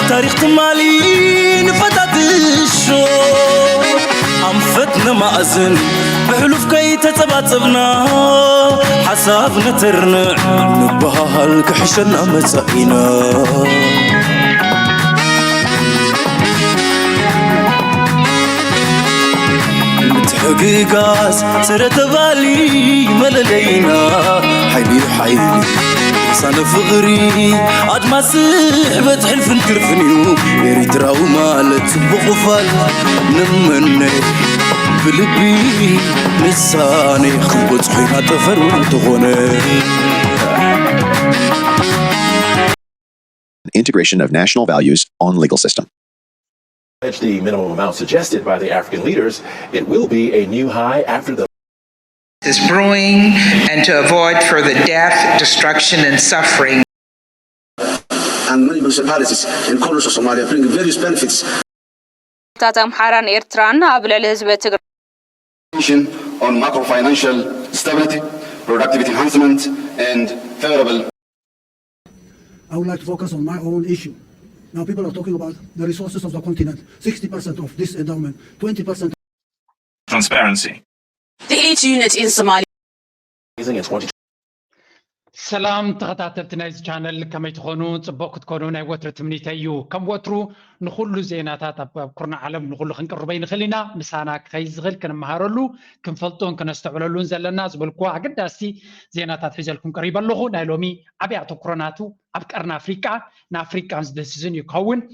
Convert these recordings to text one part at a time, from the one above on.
تاريخ تمالي نفتاتشو أنفتنا مأزن بحلوف كي تتباتبنا حساب نترنع نبهال كحشنا مسائنا متحقيقاس سرت بالي مللينا حيلي حيلي صان فغري أدما سحبت حلف نكرفنيو يريدراو مالت بغفال نمني بلبي لساني خبط حينا تفرو تغني Integration of national values on legal system. The minimum amount suggested by the African leaders, it will be a new high after the is brewing and to avoid further death, destruction, and suffering. And many municipalities in corners of Somalia bring various benefits. ታታም ሓራን ኤርትራን ኣብ ልዕሊ ህዝቢ ትግራይ on macro-financial stability, productivity enhancement, and favorable. I would like to focus on my own issue. Now people are talking about the resources of the continent. 60% of this endowment, 20%. Transparency. The each unit in Somalia. سلام تغطات نايز channel كما تكونوا تبوك تكونوا ناي وتر تمنيتيو كم وترو نخلو زيناتات كورنا عالم نخلو خنقربين خلينا مسانا كيزغل كنمهارلو كنفلطون كنستعملون زلنا زبلكو عقداسي زيناتات حجلكم قريبا لغو نايلومي ابيعتو كوروناتو ابقرنا افريكا نافريكانز ديسيجن يكون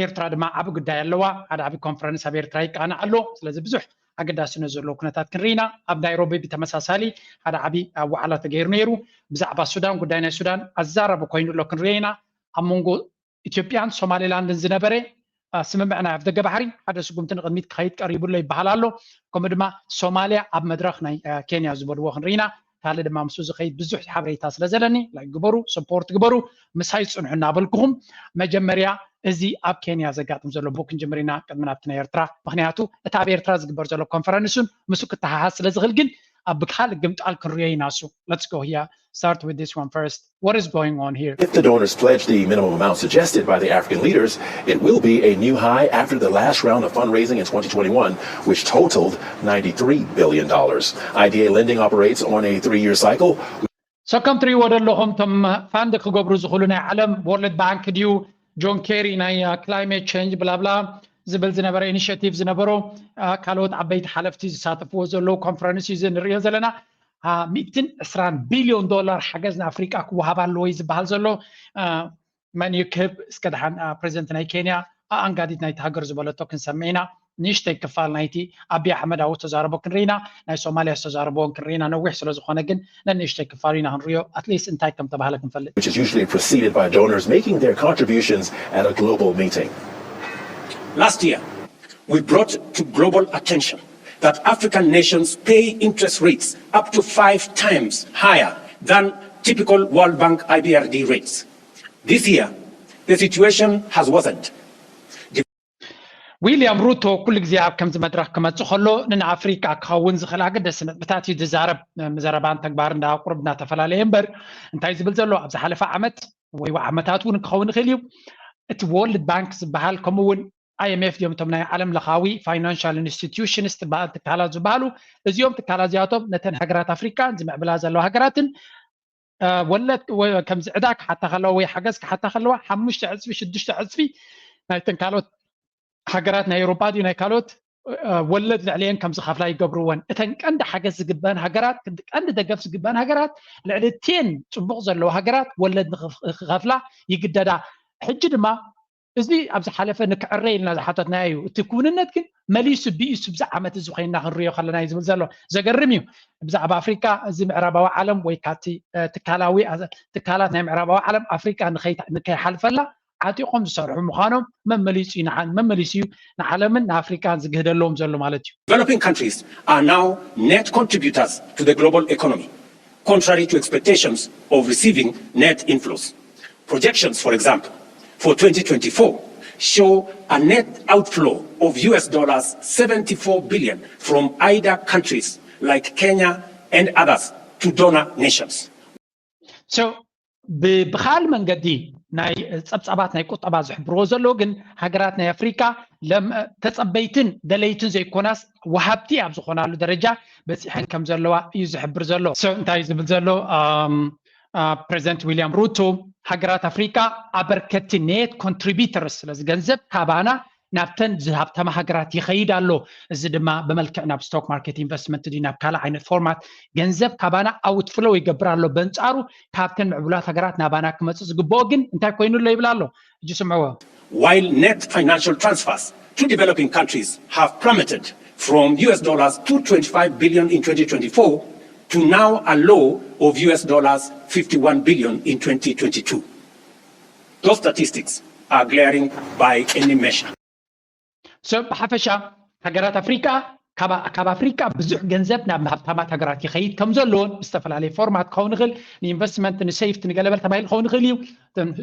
ኤርትራ ድማ ዓብ ጉዳይ ኣለዋ ሓደ ዓብ ኮንፈረንስ ኣብ ኤርትራ ይቃና ኣሎ ስለዚ ብዙሕ ኣገዳሲ ነዘሎ ኩነታት ክንሪና ኣብ ናይሮቢ ብተመሳሳሊ ሓደ ዓብ ዋዕላ ተገይሩ ነይሩ ብዛዕባ ሱዳን ጉዳይ ናይ ሱዳን ኣዛረበ ኮይኑሎ ክንሪና ኣብ መንጎ ኢትዮጵያን ሶማሌላንድን ዝነበረ ስምምዕና ኣብ ደገ ባሕሪ ሓደ ስጉምትን ቅድሚት ክኸይድ ቀሪቡሎ ይበሃል ኣሎ ከምኡ ድማ ሶማልያ ኣብ መድረኽ ናይ ኬንያ ዝበልዎ ክንሪና ታለ ድማ ምስ ዝኸይድ ብዙሕ ሓበሬታ ስለዘለኒ ላይ ግበሩ ሰፖርት ግበሩ ምሳይ ጽንዑና በልኩኹም መጀመርያ እዚ ኣብ ኬንያ ዘጋጥም ዘሎ ቦክ እንጀምሪና ቅድምናት ናይ ኤርትራ ምክንያቱ እታ ኣብ ኤርትራ ዝግበር ዘሎ ኮንፈረንስን ምስ ክተሓሓዝ ስለ ዝኽእል ግን ኣብ ብካል ግምጣል ክንሪዮ ኢና ሱ let's go here start with this one first what is going on here if the donors pledge the minimum amount suggested by the African leaders it will be a new high after the last round of fundraising in 2021 which totaled $93 billion IDA lending operates on a 3-year cycle so come three ወደለኹም ቶም ፋንድ ክገብሩ ዝኽእሉ ናይ ዓለም ወርልድ ባንክ ድዩ ጆን ኬሪ ናይ ክላይሜት ቼንጅ ብላ ብላ ዝብል ዝነበረ ኢኒሺየቲቭ ዝነበሮ ካልኦት ዓበይቲ ሓለፍቲ ዝሳተፍዎ ዘለዉ ኮንፈረንስ እዩ ንሪኦ ዘለና $120 ቢልዮን ሓገዝ ንኣፍሪቃ ክወሃብ ኣለዎ እዩ ዝበሃል ዘሎ መን ይክህብ እስከ ድሓን ፕሬዚደንት ናይ ኬንያ ኣንጋዲት ናይቲ ሃገር ዝበለቶ ክንሰምዕ ኢና ንእሽተይ ክፋል ናይቲ ኣብዪ ኣሕመድ ኣብኡ ተዛረቦ ክንሪኢና ናይ ሶማልያ ዝተዛረቦን ክንሪኢና ነዊሕ ስለ ዝኾነ ግን ነንእሽተይ ክፋል ኢና ክንሪኦ ኣትሊስት እንታይ ከም ተባሃለ ክንፈልጥ which is usually preceded by donors making their contributions at a global meeting. Last year, we brought to global attention that African nations pay interest rates up to 5 times higher than typical World Bank IBRD rates. This year, the situation has worsened. ዊልያም ሩቶ ኩሉ ግዜ ኣብ ከምዚ መድረኽ ክመፅእ ከሎ ንኣፍሪካ ክኸውን ዝኽእል ኣገዳሲ ነጥብታት እዩ ዝዛረብ ምዘረባን ተግባር እንዳቁርብ እናተፈላለየ እምበር እንታይ ዝብል ዘሎ ኣብ ዝሓለፈ ዓመት ወይ ዓመታት እውን ክኸውን ይኽእል እዩ እቲ ወርልድ ባንክ ዝበሃል ከምኡ እውን IMF ዲዮም ቶም ናይ ዓለም ለኻዊ ፋይናንሻል ኢንስቲትዩሽንስ ትካላት ዝበሃሉ እዚኦም ትካላት እዚኣቶም ነተን ሃገራት ኣፍሪካ ዝምዕብላ ዘለዋ ሃገራትን ወለድ ከምዚ ዕዳ ክሓታ ከለዋ ወይ ሓገዝ ክሓታ ከለዋ 5 ዕፅፊ 6 ዕፅፊ ናይተን ካልኦት ሃገራት ናይ ኤውሮጳ ድዩ ናይ ካልኦት ወለድ ልዕሊአን ከም ዝኸፍላ ይገብርዎን እተን ቀንዲ ሓገዝ ዝግበአን ሃገራት ቀንዲ ደገፍ ዝግበአን ሃገራት ልዕሊ 10 ፅቡቕ ዘለዎ ሃገራት ወለድ ንክኸፍላ ይግደዳ ሕጂ ድማ እዚ ኣብ ዝሓለፈ ንክዕረ ኢልና ዝሓተትና እዩ እቲ ኩንነት ግን መሊሱ ብኢሱ ብዛ ዓመት እዚ ኮይንና ክንሪኦ ከለና እዩ ዝብል ዘሎ ዘገርም እዩ ብዛዕባ ኣፍሪካ እዚ ምዕራባዊ ዓለም ወይ ካቲ ትካላት ናይ ምዕራባዊ ዓለም ኣፍሪካ ንከይሓልፈላ ዓጢቆም ዝሰርሑ ምዃኖም መመሊሱ እዩ ንዓለምን ንኣፍሪካን ዝግህደለዎም ዘሎ ማለት እዩ Developing countries are now net contributors to the global economy, contrary to expectations of receiving net inflows. Projections, for example, for 2024 show a net outflow of $74 billion from either countries like Kenya and others to donor nations. So بخال መንገዲ ናይ ጸብጻባት ናይ ቁጠባ ዝሕብርዎ ዘሎ ግን ሃገራት ናይ ኣፍሪካ ለም ተጸበይትን ደለይትን ዘይኮናስ ወሃብቲ ኣብ ዝኾናሉ ደረጃ በፂሐን ከም ዘለዋ እዩ ዝሕብር ዘሎ እንታይ ዝብል ዘሎ ፕሬዚደንት ዊልያም ሩቶ ሃገራት ኣፍሪካ ኣበርከቲ ኔት ኮንትሪቢዩተርስ ስለዚ ገንዘብ ካባና ናብተን ዝሃብተማ ሃገራት ይኸይድ ኣሎ እዚ ድማ በመልክዕ ናብ ስቶክ ማርኬት ኢንቨስትመንት ዲ ናብ ካላ ዓይነት ፎርማት ገንዘብ ካባና አውትፍሎው ይገብር ኣሎ በንጻሩ ካብተን ምዕቡላት ሃገራት ናባና ክመጽእ ዝግብኦ ግን እንታይ ኮይኑ ኣሎ ይብል ኣሎ እጅ ስምዕዎ While net financial transfers to developing countries have plummeted from $225 billion in 2024 to now a low of $51 billion in 2022. Those statistics are glaring by any measure. So بحفشة هجرات أفريقيا كاب أفريقيا بزح جنزب نعم هبتامات هجرات يخيد كم زلون استفل عليه فورمات خونغل الانفستمنت نسيف تنقلب التمايل خونغليو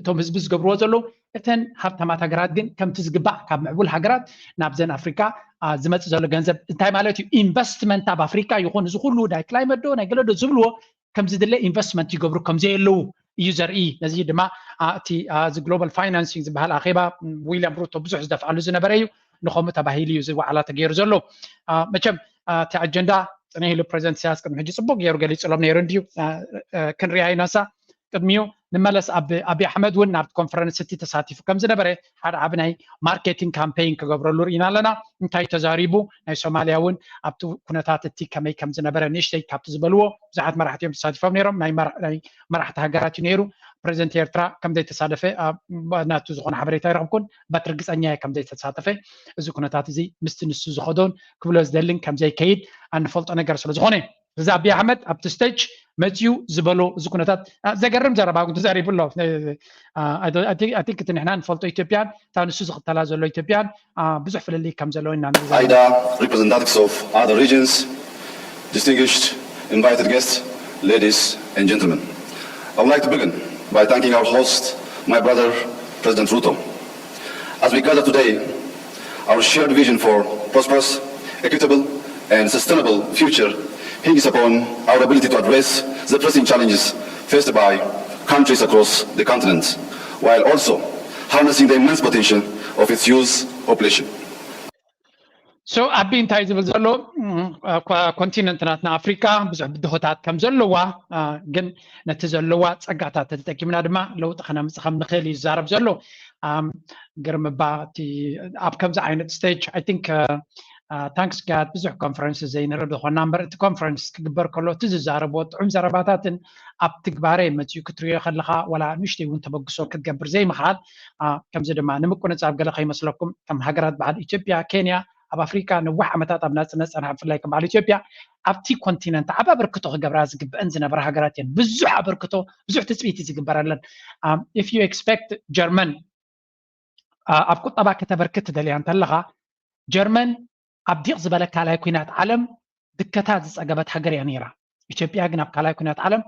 توم هزبز قبرو زلو إتن هبتامات هجرات جن كم تزقبع كاب معبول هجرات نابزن أفريقيا زمت زلو جنزب انتهي مالتي انفستمنت تاب أفريقيا يكون زخلو دا كلايمت دو نقلو دو زبلو كم زد له انفستمنت يقبرو كم زيلو يوزر نزي دما تي ز جلوبال فاينانسينج بهالاخيبه ويليام روتو بزح زدفعلو زنبريو نخوم تباهيلي يوزر على تغيير زلو مچم تي اجندا صنيه له بريزنت سياس كم حجي صبوق يرو غلي صلوم نيرو انديو كن رياي ناسا قدميو نملس ابي احمد ون نابت كونفرنس تي تساتيف كم زنبره حد ابناي ماركتينج كامبين كغبرلو رينا لنا انتي تزاريبو ناي سوماليا ون ابتو كنتات تي كمي كم زنبره نشتي كابت زبلو زعات مرحتيم تساتيفهم نيرم ناي مرحت هاغرات نيرو بريزنت يرترا كم دي تصادفه ناتو زخون حبريتا يرقمكن باترغصنيا كم دي تصادفه እዚ ኩነታት እዚ ምስቲ ንሱ ዝኸዶን ክብሎ ዝደልን ከም ዘይከይድ አንፈልጦ ነገር ስለ ዝኾነ እዚ አብይ አሕመድ ኣብቲ ስቴጅ መፅዩ ዝበሎ እዚ ኩነታት ዘገርም ዘረባ ጉንቱ ዘሪብሎ I think እቲ ንሕና ንፈልጦ ኢትዮጵያን ታው ንሱ ዝኽተላ ዘሎ ኢትዮጵያን ብዙሕ ፍልሊ ከም ዘለዎ ኢና AIDA representatives of other regions, distinguished invited guests, ladies and gentlemen. I would like to begin by thanking our host, my brother, President Ruto. As we gather today, our shared vision for prosperous, equitable, and sustainable future hinges upon our ability to address the pressing challenges faced by countries across the continent, while also harnessing the immense potential of its youth population. So أبي انتهي زبل زلو كونتيننتنا أفريقيا بزح بدهوتات كم زلوا جن نتزلوا تسقطات تتكلمنا دما لو تخنا مسخم نخلي زارب زلو قرم باتي أب كم زعينت stage I think thanks God بزح conferences زي نرد خو نمبر conference كبر كله تزارب وطعم زرباتات أب تكباري متيو كتريا خلها ولا مشتي وانت بقصو كتجبر زي محل كم زي دما نمكن نصاب قال خي مسلكم كم هجرات بعد إثيوبيا كينيا أب أفريقيا نوح متات أب ناس أنا في لايك على إثيوبيا أبتي كونتيننت أب بركته جبراز جب أنزنا برا هجراتين بزح بركته بزح تسبيتي زي جبرالن if you expect German أب كنت أبغى كتبركت دليل أنت لغة German أبدي أقبلك على كونات عالم دكتات أجابت حجر ينيرة إثيوبيا جنب على كونات عالم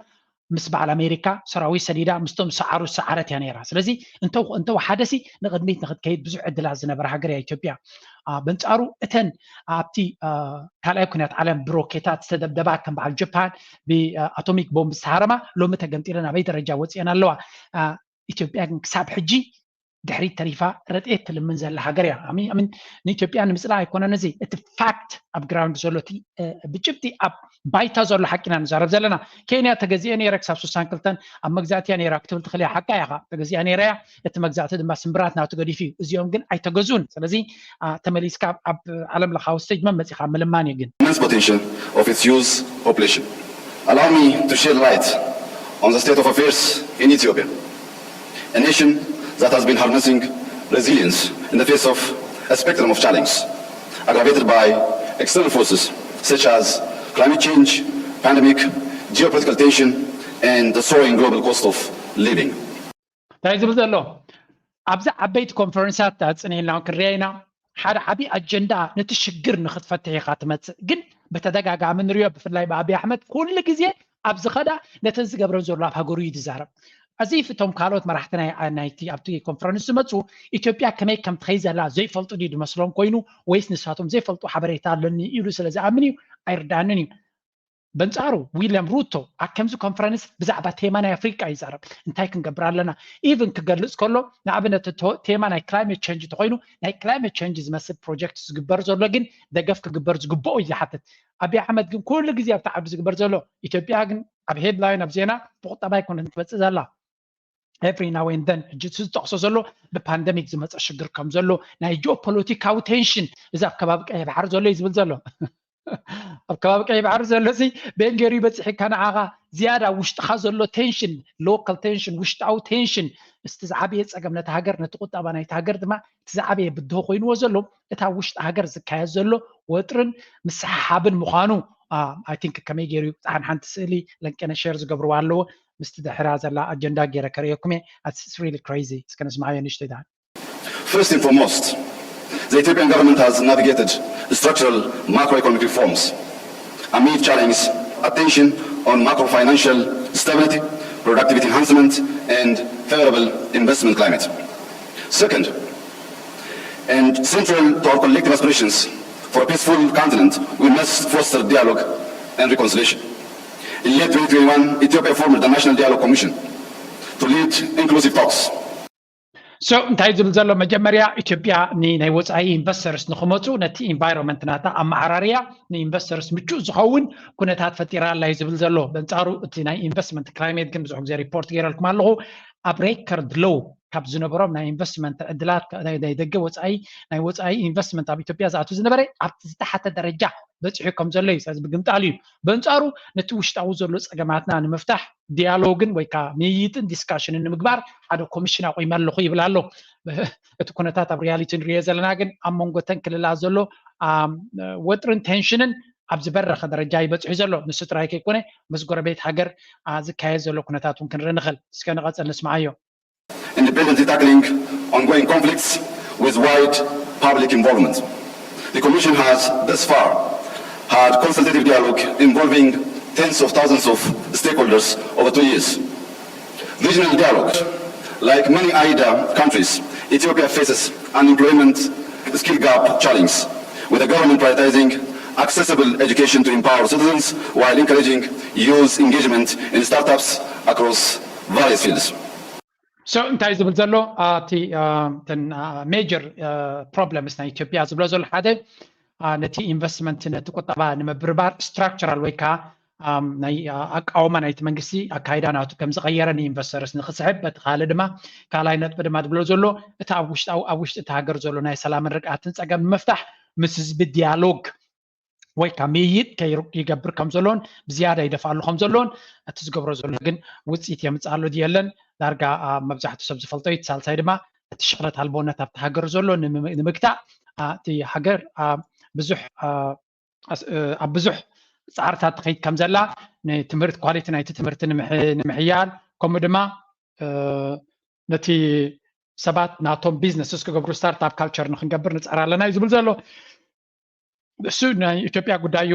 مسبع على أمريكا سراوي سديدة مستم سعروا سعرات ينيرة سلزي أنتوا حدثي نقد ميت نقد كيد بزح عدل عزنا برا حجر إثيوبيا بنتقارو اتن ابتي كالا يكونات عالم بروكيتات تدبدبا كم بعد جبان باتوميك بومب سهرما لو متى قمتينا بيت الرجا وصينا لو اثيوبيا كساب حجي دحري تريفا رديت لمنزل هاجريا امين اثيوبيا نمسلا يكون نزي ات فاكت اب جراوند زولتي بجبتي اب بايتا زول حقنا نزارب زلنا كينيا تجزياني ركساب سوسان كلتن ام مغزاتياني راكتول تخلي حقا يا تجزياني ريا ات مغزات دما سمبراتنا تغدي في ازيوم جن اي تجزون سلازي تمليسكا اب عالم لخاو ستيج ممسي خاملماني جن Immense potential of its youth population. Allow me to shed light on the state of affairs in Ethiopia, a nation that has been harnessing resilience in the face of a spectrum of challenges, aggravated by external forces such as climate change, pandemic, geopolitical tension, and the soaring global cost of living. ታይዝብ ዘሎ ኣብዛ ዓበይቲ ኮንፈረንሳት ኣፅኒልና ክርያይና ሓደ ዓቢ ኣጀንዳ ነቲ ሽግር ንኽትፈትሕ ኢኻ ትመፅእ ግን በተደጋጋሚ ንሪኦ ብፍላይ ብኣብይ ኣሕመድ ኩሉ ግዜ ኣብዚ ኸዳ ነቲ ዝገብረን ዘሎ ኣብ ሃገሩ እዩ ዝዛረብ أزيف توم كارلوت مرحتنا نايتي أبتي كونفرنس متسو إثيوبيا كمي كم تخيز لا زي فلتو دي مسلم كوينو ويس نساتهم زي فلتو حبريتار لني يلو سلازي عمني أيردانني بنصارو ويليام روتو أكمزو كونفرنس بزعبة تيمانا أفريقيا يزارب انتاي كنقبر لنا even كقلص كله نعبنا تيمانا climate change تقولوا ناي climate change زمسل project زقبر زلو لكن دقف كقبر زقبو إذا حتى أبي أحمد كن كل جزء بتاع زقبر زلو إثيوبيا كن أبي headline أبزينا بقطع بايكون نتبص زلا every now and then جتس تقص زلو ببانديميك زمس أشجر كم زلو ناي geopolitical tension إذا كباب أي بحر زلو يزبل زلو أبكاب كيف عرض اللسي بين قريبة كان عاقة زيادة وش تخزلو tension local tension وش تعو tension استزعابية أجمع نتهاجر نتقط أبانا يتهاجر دما استزعابية بده خوين وزلو إتها وش تهاجر زكاية زلو وترن مسحاب المخانو I think كمي جريو عن حنتسألي لأن كان شيرز قبر والو مستدحر هذا لا أجندة جرا كريوكمي it's really crazy سكان اسمعي نشتدان. First and foremost, the Ethiopian government has navigated structural macroeconomic reforms amid challenge, attention on macro-financial stability, productivity enhancement, and favorable investment climate. Second, and central to our collective aspirations for a peaceful continent, we must foster dialogue and reconciliation. In late 2021, Ethiopia formed the National Dialogue Commission to lead inclusive talks. So እንታይ ዝብል ዘሎ መጀመርያ ኢትዮጵያ ናይ ወፃኢ ኢንቨስተርስ ንኽመፁ ነቲ ኢንቫይሮንመንት ናታ ኣመዓራርያ ንኢንቨስተርስ ምቹእ ዝኸውን ኩነታት ፈጢራ ኣላ እዩ ዝብል ዘሎ በንፃሩ እቲ ናይ ኢንቨስትመንት ክላይሜት ግን ብዙሕ ግዜ ሪፖርት ገይረልኩም ኣለኹ ኣብ ሬከርድ ሎው ካብ ዝነበሮም ናይ ኢንቨስትመንት ዕድላት ናይ ደገ ወፃኢ ናይ ወፃኢ ኢንቨስትመንት ኣብ ኢትዮጵያ ዝኣቱ ዝነበረ ኣብቲ ዝተሓተ ደረጃ በፂሑ ከም ዘሎ እዩ ስለዚ ብግምጣል እዩ በንፃሩ ነቲ ውሽጣዊ ዘሎ ፀገማትና ንምፍታሕ ዲያሎግን ወይ ከዓ ምይይጥን ዲስካሽንን ንምግባር ሓደ ኮሚሽን ኣቆይመ ኣለኹ ይብል ኣሎ እቲ ኩነታት ኣብ ሪያሊቲ ንሪኦ ዘለና ግን ኣብ መንጎተን ክልላት ዘሎ ወጥርን ቴንሽንን ኣብ ዝበረኸ ደረጃ ይበፅሑ ዘሎ ንሱ ጥራይ ከይኮነ ምስ ጎረቤት ሃገር ዝካየድ ዘሎ ኩነታት እውን ክንርኢ ንኽእል እስከ ንቐፅል ንስማዓዮ Independently tackling ongoing conflicts with wide public involvement. The Commission has thus far had consultative dialogue involving tens of thousands of stakeholders over 2 years. Regional dialogue. Like many AIDA countries, Ethiopia faces unemployment skill gap challenge, with the government prioritizing accessible education to empower citizens while encouraging youth engagement in startups across various fields. So እንታይ ዝብል ዘሎ እቲ ሜጀር ፕሮብለምስ ናይ ኢትዮጵያ ዝብሎ ዘሎ ሓደ ነቲ ኢንቨስትመንት ነቲ ቁጠባ ንምብርባር ስትራክቸራል ወይ ከዓ ናይ ኣቃውማ ናይቲ መንግስቲ ኣካይዳ ናቱ ከም ዝቐየረ ንኢንቨስተርስ ንክስሕብ በቲ ካልእ ድማ ካልኣይ ነጥቢ ድማ ዝብሎ ዘሎ እቲ ኣብ ውሽጢ እቲ ሃገር ዘሎ ናይ ሰላምን ርግኣትን ፀገም ንምፍታሕ ምስ ህዝቢ ዲያሎግ ወይ ከዓ ምይይጥ ይገብር ከም ዘሎን ብዝያዳ ይደፍኣሉ ከም ዘሎን እቲ ዝገብሮ ዘሎ ግን ውፅኢት የምፅእ ኣሎ ድየለን ዳርጋ መብዛሕትኡ ሰብ ዝፈልጦ እዩ ሳልሳይ ድማ እቲ ሽቕረት ኣልቦነት ኣብቲ ሃገር ዘሎ ንምግታእ እቲ ሃገር ኣብ ብዙሕ ፃዕርታት ትኸይድ ከም ዘላ ንትምህርቲ ኳሊቲ ናይቲ ትምህርቲ ንምሕያል ከምኡ ድማ ነቲ ሰባት ናቶም ቢዝነስስ ክገብሩ ስታርትኣፕ ካልቸር ንክንገብር ንፅዕር ኣለና እዩ ዝብል ዘሎ እሱ ናይ ኢትዮጵያ ጉዳዩ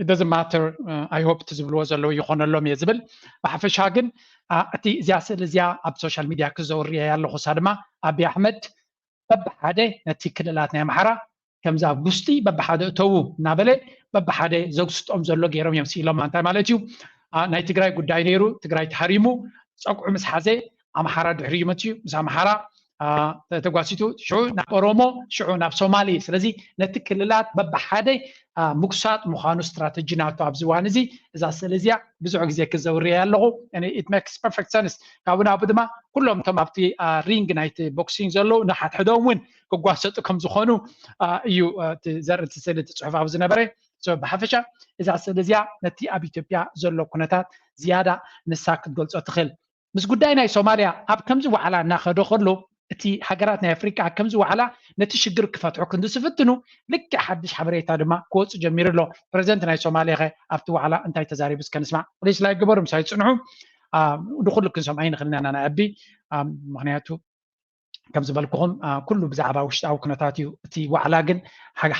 it doesn't matter I hope ትዝብልዎ ዘለዉ ይኾነሎም እየ ዝብል ብሓፈሻ ግን እቲ እዚኣ ስእሊ እዚኣ ኣብ ሶሻል ሚድያ ክዘውር እየ ኣለኹ ሳ ድማ ኣብዪ ኣሕመድ በብሓደ ነቲ ክልላት ናይ ኣምሓራ ከምዚ ኣብ ውሽጢ በብሓደ እተዉ እናበለ በብሓደ ዘግስጦም ዘሎ ገይሮም እዮም ስኢሎም እንታይ ማለት እዩ ናይ ትግራይ ጉዳይ ነይሩ ትግራይ ተሃሪሙ ፀጉዑ ምስ ሓዘ ኣምሓራ ድሕሪ ይመፅኡ ምስ ኣምሓራ ተጓሲቱ ሽዑ ናብ ኦሮሞ ሽዑ ናብ ሶማሊ ስለዚ ነቲ ክልላት በብሓደ ምጉሳጥ ምዃኑ ስትራቴጂ ናቱ ኣብዚ እዋን እዚ እዛ ስእሊ እዚኣ ብዙሕ ግዜ ክዘውር እየ ኣለኹ it makes perfect sense ካብኡ ናብኡ ድማ ኩሎም እቶም ኣብቲ ሪንግ ናይቲ ቦክሲንግ ዘለዉ ንሓድሕዶም እውን ክጓሰጡ ከም ዝኾኑ እዩ ዘርኢ እቲ ስእሊ እቲ ፅሑፍ ኣብ ዝነበረ ብሓፈሻ እዛ ስእሊ እዚኣ ነቲ ኣብ ኢትዮጵያ ዘሎ ኩነታት ዝያዳ ንሳ ክትገልፆ ትኽእል ምስ ጉዳይ ናይ ሶማልያ ኣብ ከምዚ ዋዕላ እናኸዶ ከሎ እቲ ሃገራት ናይ ኣፍሪቃ ከምዚ ዋዕላ ነቲ ሽግር ክፈትሑ ክንዲ ዝፍትኑ ልክዕ ሓድሽ ሓበሬታ ድማ ክወፁ ጀሚሩ ኣሎ ፕረዚደንት ናይ ሶማልያ ኸ ኣብቲ ዋዕላ እንታይ ተዛሪቡ እስከ ንስማዕ ፕሊስ ላይ ግበሩ ምሳይ ፅንሑ ንኩሉ ክንሰምዖ ይንኽእል ኢና ናይ ኣቢ ምክንያቱ ከም ዝበልኩኹም ኩሉ ብዛዕባ ውሽጣዊ ኩነታት እዩ እቲ ዋዕላ ግን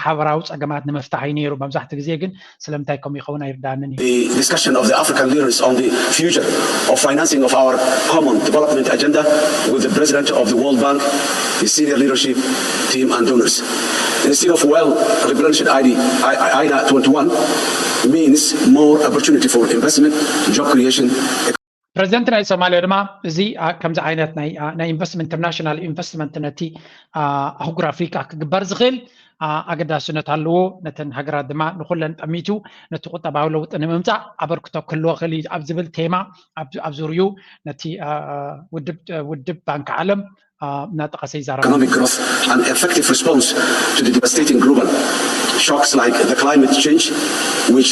ሓበራዊ ፀገማት ንምፍታሕ እዩ ነይሩ መብዛሕትኡ ግዜ ግን ስለምንታይ ከምኡ ይኸውን ኣይርዳእንን እዩ The discussion of the African leaders on the future of financing of our common development agenda with the President of the World Bank, his senior leadership team and donors. Instead of well-replenished IDA 21 means more opportunity for investment, job creation. ፕሬዚደንት ናይ ሶማልያ ድማ እዚ ከምዚ ዓይነት ናይ ኢንቨስትመንት ኢንተርናሽናል ኢንቨስትመንት ነቲ ኣህጉር ኣፍሪካ ክግበር ዝኽእል ኣገዳስነት ኣለዎ ነተን ሃገራት ድማ ንኩለን ጠሚቱ ነቲ ቁጠባዊ ለውጢ ንምምፃእ ኣበርክቶ ክህልዎ ክእል እዩ ኣብ ዝብል ቴማ ኣብ ዙርዩ ነቲ ውድብ ባንኪ ዓለም እናጠቐሰ ይዛረብ Economic growth and effective response to the devastating global shocks like the climate change, which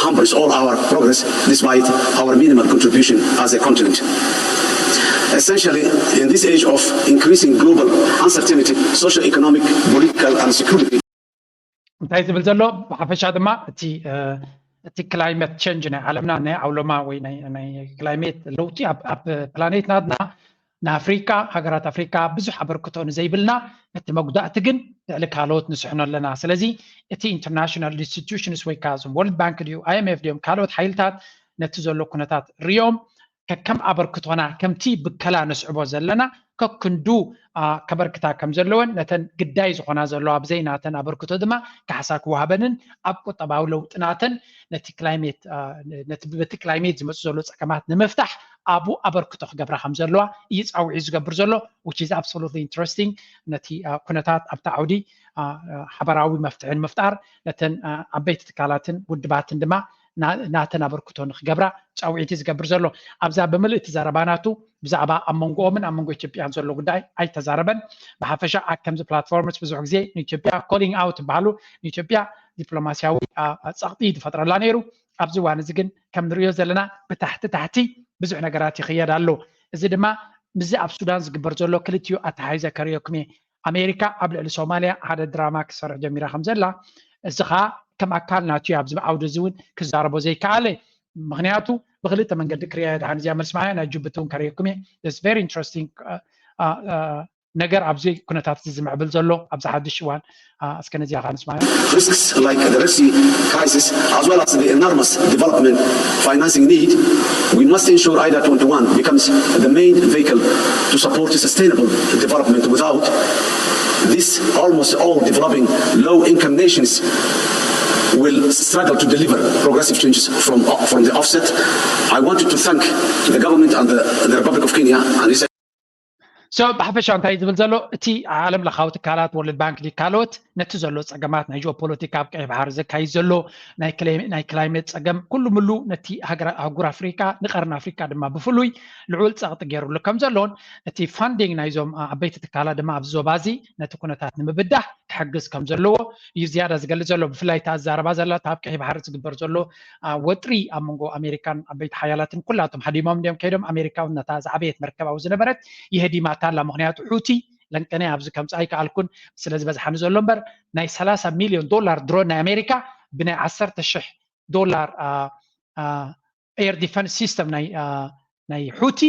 hampers all our progress despite our minimal contribution as a continent. Essentially, in this age of increasing global uncertainty, socio-economic, political and security. እንታይ ዝብል ዘሎ ብሓፈሻ ድማ እቲ ክላይሜት ቼንጅ ናይ ዓለምና ናይ ዓውሎማ ወይ ናይ ክላይሜት ለውጢ ኣብ ፕላኔትናትና ንኣፍሪካ ሃገራት ኣፍሪካ ብዙሕ ኣበርክቶ ንዘይብልና እቲ መጉዳእቲ ግን ልዕሊ ካልኦት ንስሕኖ ኣለና ስለዚ እቲ ኢንተርናሽናል ኢንስቲትዩሽንስ ወይ ከዓ ወርልድ ባንክ ድዩ IMF ድዮም ካልኦት ሓይልታት ነቲ ዘሎ ኩነታት ርዮም ከከም ኣበርክቶና ከምቲ ብከላ ንስዕቦ ዘለና ከክንዱ ከበርክታ ከም ዘለወን ነተን ግዳይ ዝኾና ዘለዋ ብዘይ ናተን ኣበርክቶ ድማ ካሕሳ ክወሃበንን ኣብ ቁጠባዊ ለውጥናተን ነቲ ክላይሜት ዝመፁ ዘሎ ፀገማት ንምፍታሕ ኣብኡ ኣበርክቶ ክገብራ ከም ዘለዋ እዩ ፃውዒ ዝገብር ዘሎ which is absolutely interesting ነቲ ኩነታት ኣብቲ ዓውዲ ሓበራዊ መፍትሒ ምፍጣር ነተን ዓበይቲ ትካላትን ውድባትን ድማ ናተን ኣበርክቶ ንክገብራ ጫውዒቲ ዝገብር ዘሎ ኣብዛ ብምልእቲ ዘረባናቱ ብዛዕባ ኣብ መንጎኦምን ኣብ መንጎ ኢትዮጵያን ዘሎ ጉዳይ ኣይተዛረበን ብሓፈሻ ከምዚ ፕላትፎርምስ ብዙሕ ግዜ ንኢትዮጵያ ኮሊንግ ኣውት ይበሃሉ ንኢትዮጵያ ዲፕሎማስያዊ ፀቕጢ ዝፈጥረላ ነይሩ ኣብዚ እዋን እዚ ግን ከም ንሪኦ ዘለና ብታሕቲ ብዙሕ ነገራት ይኽየድ ኣሎ እዚ ድማ ምዚ ኣብ ሱዳን ዝግበር ዘሎ ክልቲኡ ኣተሓይዘ ከርዮኩም ኣሜሪካ ኣብ ልዕሊ ሶማልያ ሓደ ድራማ ክሰርሕ ጀሚራ ከም ዘላ እዚ ከዓ ከም ኣካል ናቱ ኣብዚ ዓውዲ እዚ እውን ክዛረቦ ዘይከኣለ ምክንያቱ ብክልተ መንገዲ ክርያ ድሓን እዚኣ መልስማያ ናይ ጅቡቲ እውን ከርዮኩም this very interesting ነገር ኣብዚ ኩነታት ዝምዕብል ዘሎ ኣብዚ ሓድሽ እዋን እስከ ነዚያ ካንስማያ Risks like the Red Sea crisis as well as the enormous development financing need, we must ensure IDA 21 becomes the main vehicle to support sustainable development. Without this, almost all developing low-income nations will struggle to deliver progressive changes from the offset. I wanted to thank the government and the Republic of Kenya and his So ብሓፈሻ እንታይ ዝብል ዘሎ እቲ ዓለም ለኻዊ ትካላት ወርልድ ባንክ ካልኦት ነቲ ዘሎ ፀገማት ናይ ጂኦፖለቲካ ኣብ ቀይ ባሕሪ ዘካይድ ዘሎ ናይ ክላይሜት ፀገም ኩሉ ምሉ ነቲ ኣህጉር ኣፍሪካ ንቀርኒ ኣፍሪካ ድማ ብፍሉይ ልዑል ፀቕጢ ገይሩሉ ከም ዘለዎን እቲ ፋንዲንግ ናይዞም ዓበይቲ ትካላት ድማ ኣብዚ ዞባ እዚ ነቲ ኩነታት ንምብዳሕ ክሕግዝ ከም ዘለዎ እዩ ዝያዳ ዝገልፅ ዘሎ ብፍላይ እታ ኣዛረባ ዘላ ኣብ ቀይ ባሕሪ ዝግበር ዘሎ ወጥሪ ኣብ መንጎ ኣሜሪካን ዓበይቲ ሓያላትን ኩላቶም ሓዲሞም ድዮም ከይዶም ኣሜሪካውን ነታ ዝዓበየት መርከብ ኣብኡ ዝነበረት ይህዲማታ ላ ምክንያቱ ሑቲ ለንቀነ ኣብዚ ከምፃ ኣይከኣልኩን ስለዚ በዝሓኒ ዘሎ እምበር ናይ $30 ሚሊዮን ድሮን ናይ ኣሜሪካ ብናይ $10,000 ኤር ዲፈንስ ሲስተም ናይ ሑቲ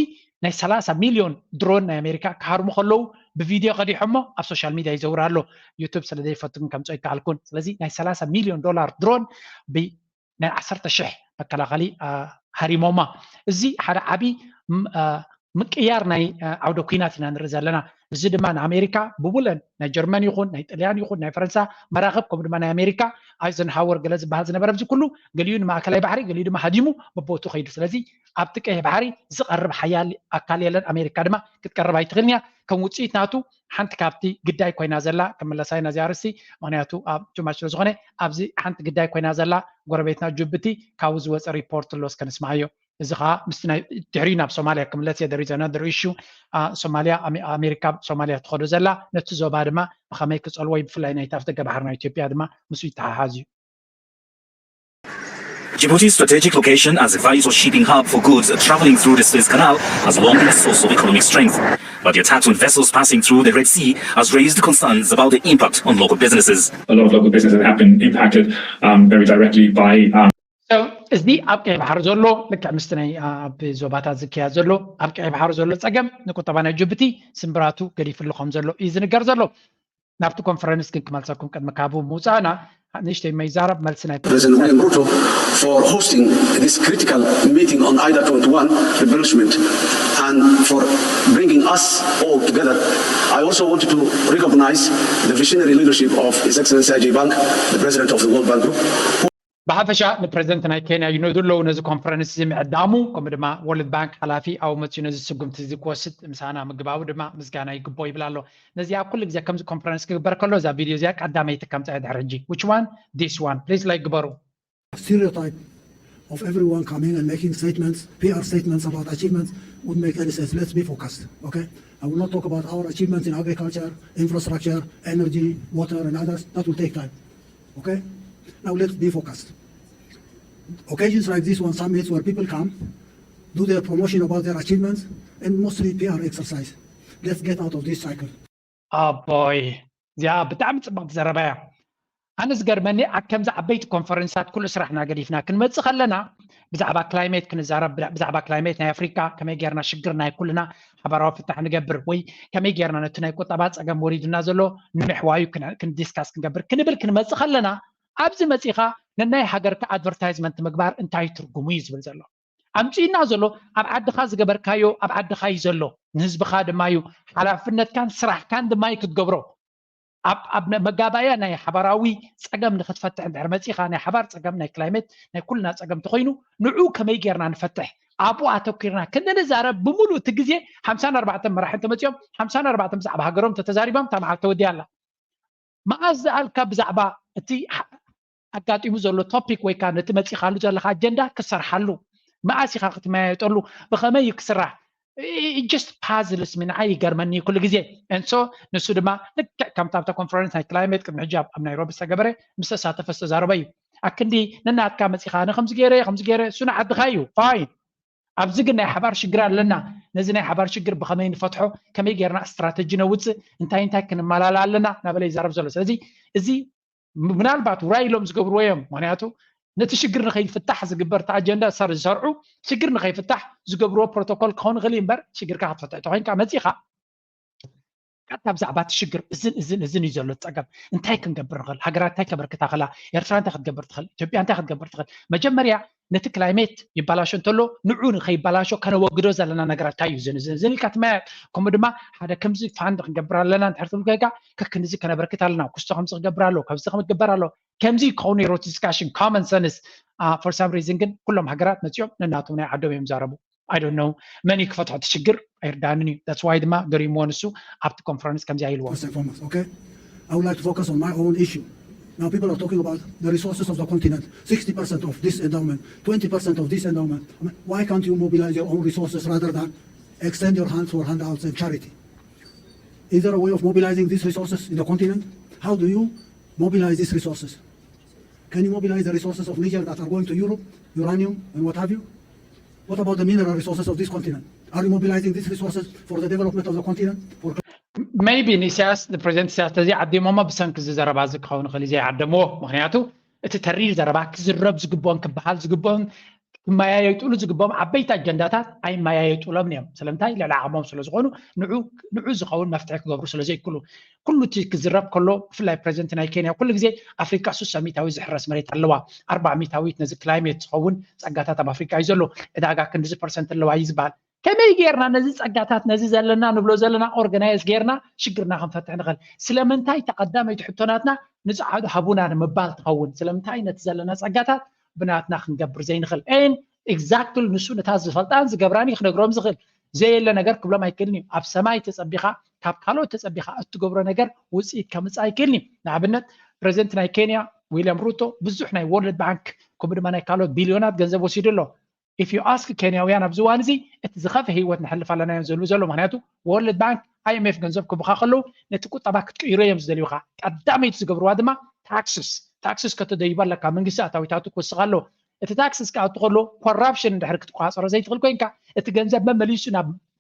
ናይ $30 ሚሊዮን ድሮን ናይ ኣሜሪካ ክሃርሙ ከለዉ ብቪድዮ ቀዲሖሞ ኣብ ሶሻል ሚድያ ይዘውር ኣሎ ዩቱብ ስለዘይፈትኩም ከምፆ ኣይከኣልኩን ስለዚ ናይ $30 ሚሊዮን ድሮን ብናይ 10,000 መከላኸሊ ሃሪሞማ እዚ ሓደ ዓብይ ምቅያር ናይ ዓውደ ኩናት ኢና ንርኢ ዘለና እዚ ድማ ንኣሜሪካ ብቡለን ናይ ጀርመን ይኹን ናይ ጣልያን ይኹን ናይ ፈረንሳ መራኸብ ከምኡ ድማ ናይ ኣሜሪካ ኣይዘንሃወር ገለ ዝበሃል ዝነበረ እዚ ኩሉ ገሊኡ ንማእከላይ ባሕሪ ገሊኡ ድማ ሃዲሙ በቦቱ ከይዱ ስለዚ ኣብቲ ቀይሕ ባሕሪ ዝቐርብ ሓያል ኣካል የለን ኣሜሪካ ድማ ክትቀርብ ኣይትኽእልን እያ ከም ውፅኢት ናቱ ሓንቲ ካብቲ ግዳይ ኮይና ዘላ ከም መለሳይና እዚ ኣርስቲ ምክንያቱ ኣብ ቱማች ስለዝኾነ ኣብዚ ሓንቲ ግዳይ ኮይና ዘላ ጎረቤትና ጅቡቲ ካብኡ ዝወፀ ሪፖርት ኣሎ እስከ ንስማዓዮ እዚ ከዓ ምስቲ ናይ ድሕሪ ናብ ሶማልያ ክምለስ there is another issue ሶማልያ ኣሜሪካ ሶማልያ ትኸዶ ዘላ ነቲ ዞባ ድማ ብኸመይ ክፀልዎ ብፍላይ ናይ ታፍ ደገ ባሕሪ ናይ ኢትዮጵያ ድማ ምስኡ ይተሓሓዝ እዩ Djibouti's strategic location as a vital shipping hub for goods traveling through the Suez Canal has long been a source of economic strength. But the attacks on vessels passing through the Red Sea has raised concerns about the impact on local businesses. A lot of local businesses have been impacted very directly by... So እዚ ኣብ ቀይ ባሕር ዘሎ ልክዕ ምስቲ ናይ ኣብ ዞባታት ዝከያድ ዘሎ ኣብ ቀይ ባሕር ዘሎ ፀገም ንቁጠባ ናይ ጅቡቲ ስምብራቱ ገዲፍሉ ከም ዘሎ እዩ ዝንገር ዘሎ ናብቲ ኮንፈረንስ ግን ክመልሰኩም ቅድሚ ካብ ምውፃእና ንእሽተይ መይዛረብ መልሲ ናይ President William Ruto for hosting this critical meeting on IDA 21 establishment and for bringing us all together. I also wanted to recognize the visionary leadership of His Excellency Ajay Bank, the President of the World Bank Group. ብሓፈሻ ንፕሬዚደንት ናይ ኬንያ ይነድለው ነዚ ኮንፈረንስ እዚ ምዕዳሙ ከምኡ ድማ ወርልድ ባንክ ሓላፊ ኣብ መፅኡ ነዚ ስጉምቲ እዚ ክወስድ ምሳና ምግባቡ ድማ ምስጋና ይግቦ ይብል ኣሎ ነዚ ኣብ ኩሉ ግዜ ከምዚ ኮንፈረንስ ክግበር ከሎ እዛ ቪድዮ እዚኣ ቀዳመይቲ ከም ፀዓይ ድሕሪ ሕጂ which one this one please like ግበሩ stereotype of everyone coming and making statements, PR statements about achievements would make any sense. Let's be focused, okay? I will not talk about our achievements in agriculture, infrastructure, energy, water, and others. That will take time, okay? Now let's be focused. Occasions like this one, summits where people come, do their promotion about their achievements, and mostly PR exercise. Let's get out of this cycle. Oh boy, yeah, ብጣዕሚ ፅብቅቲ ዘረባ እያ ኣነ ዝገርመኒ ኣብ ከምዚ ዓበይቲ ኮንፈረንሳት ኩሉ ስራሕና ገዲፍና ክንመፅእ ከለና ብዛዕባ ክላይሜት ክንዛረብ ብዛዕባ ክላይሜት ናይ ኣፍሪካ ከመይ ጌርና ሽግር ናይ ኩልና ሓበራዊ ፍታሕ ንገብር ወይ ከመይ ጌርና ነቲ ናይ ቁጠባ ፀገም ወሪድና ዘሎ ንምሕዋዩ ክንዲስካስ ክንገብር ክንብል ክንመፅእ ከለና ኣብዚ መፂኻ ነናይ ሃገርካ ኣድቨርታይዝመንት ምግባር እንታይ ትርጉሙ እዩ ዝብል ዘሎ ኣምጪና ዘሎ ኣብ ዓድኻ ዝገበርካዮ ኣብ ዓድኻ እዩ ዘሎ ንህዝብኻ ድማ እዩ ሓላፍነትካን ስራሕካን ድማ እዩ ክትገብሮ ኣብ መጋባያ ናይ ሓበራዊ ፀገም ንክትፈትሕ እንድሕር መፂኻ ናይ ሓባር ፀገም ናይ ክላይሜት ናይ ኩልና ፀገም ተኮይኑ ንዑ ከመይ ጌርና ንፈትሕ ኣብኡ ኣተኪርና ክንዛረብ ብምሉእ እቲ ግዜ 54 መራሕቲ መፅኦም 54 ብዛዕባ ሃገሮም ተተዛሪቦም እታ መዓልቲ ተወዲያ ኣላ መዓዝ ዝኣልካ ብዛዕባ እቲ ኣጋጢሙ ዘሎ ቶፒክ ወይ ከዓ ነቲ መፂኻሉ ዘለካ ኣጀንዳ ክሰርሓሉ መዓዝ ኢኻ ክትመያየጠሉ ብኸመይ ክስራሕ just puzzles من عاي جرماني كل جزء إنسو نسود ما كم تابت كونفرنس هاي كلايمت كم حجاب أم نيروبي سجبره مستساعة فست زاربي أكندي ننات كامت إخانة 5 جيرة سنة عد خايو فاين أبزقنا حبار شجران لنا نزلنا حبار شجر بخمين فتحه كم يجرنا استراتيجية وتس انتهى كن مالا لنا نبلي زارب زلس زي من البعض رايلهم زقبرويهم معناته نتشجر نخيل فتح زقبر تاع أجندة صار زرعه شجر نخيل فتح زقبرو بروتوكول كون غلي مبر شجر كهات فتح توين كمتيخا كتب زعبات الشجر إذن يزول تأجب أنت هيك نجبر غل حجرات هيك بركة غلا يرفع أنت خد جبر تخل تبي أنت خد جبر تخل مجمريا نت كلايميت يبلاشون تلو نعون خي بلاشو كانوا وجروز لنا نجرا تايو زين الكتمة كمدما هذا كم زي فاند جبر لنا تحرثوا كيكا ككنزي كنا بركة لنا كستو خمس جبر له كبس خمس جبر له كم زي كوني روت discussion common sense for some reason كلهم حجرات نتيوم نناتهم عدو يمزاربو I don't know many كفتحة الشجر أيردانني that's why دما قريمون السو up to conference كم زي الوقت. Okay, I would like to focus on my own issue. Now people are talking about the resources of the continent, 60% of this endowment, 20% of this endowment. I mean, why can't you mobilize your own resources rather than extend your hands for handouts and charity? Is there a way of mobilizing these resources in the continent? How do you mobilize these resources? Can you mobilize the resources of Niger that are going to Europe, uranium and what have you? What about the mineral resources of this continent? Are you mobilizing these resources for the development of the continent? Maybe نسياس the president سياس تزي عدي ماما بسنك زربا زك خون خلي زي عدموه مخنياتو الترير زربا كزرب زقبون كبحال زقبون ما يتقولوا زقبون عبيت أجندات أي ما يتقولوا منهم سلامتاي لا عمام سلزقونه نعو زخون مفتاح قبر سلزي كله تكزرب كله في اللاي president ناي كينيا كل زي أفريقيا سوسة ميتاوي زحرس مريت اللوا 400 نزل كلايميت خون أجاتات بأفريقيا يزلوا إذا أجا كن 10% اللوا يزبال كمي جيرنا نزيز أجاتات نزيز لنا نبلو زلنا أورجنايز جيرنا شجرنا خم فتح نغل سلامنتاي تقدم يتحطوناتنا نزعد حبونا مبال تخون سلامنتاي نتزلنا أجاتات بناتنا خنجبر زين خل إن exactly نسو نتاز فلتان زجبراني خنجرام زغل زي اللي نجار قبل ما يكلني أب سماي تسبيخا كاب كالو تسبيخا أتجبر نجار وسيد كمس يكلني نعبنت بريزنت ناي كينيا ويليام روتو بزحنا وورلد بانك كبر ما نكالو بليونات جنزب وسيدلو if you ask كينياويان أبزوانزي اتزخف هي وتنحلف على نايم زلو معناته وورلد بانك IMF جنزب كبخا خلو نتكو طبعك يريم زدليوخا قدام يتزجبروا هذا ما taxes كتدايبر لك من جسات أو يتعطوك وسغلو التاكسس كأتقولو corruption ده حركة قاصرة زي تقول كوينكا التجنزب ما مليش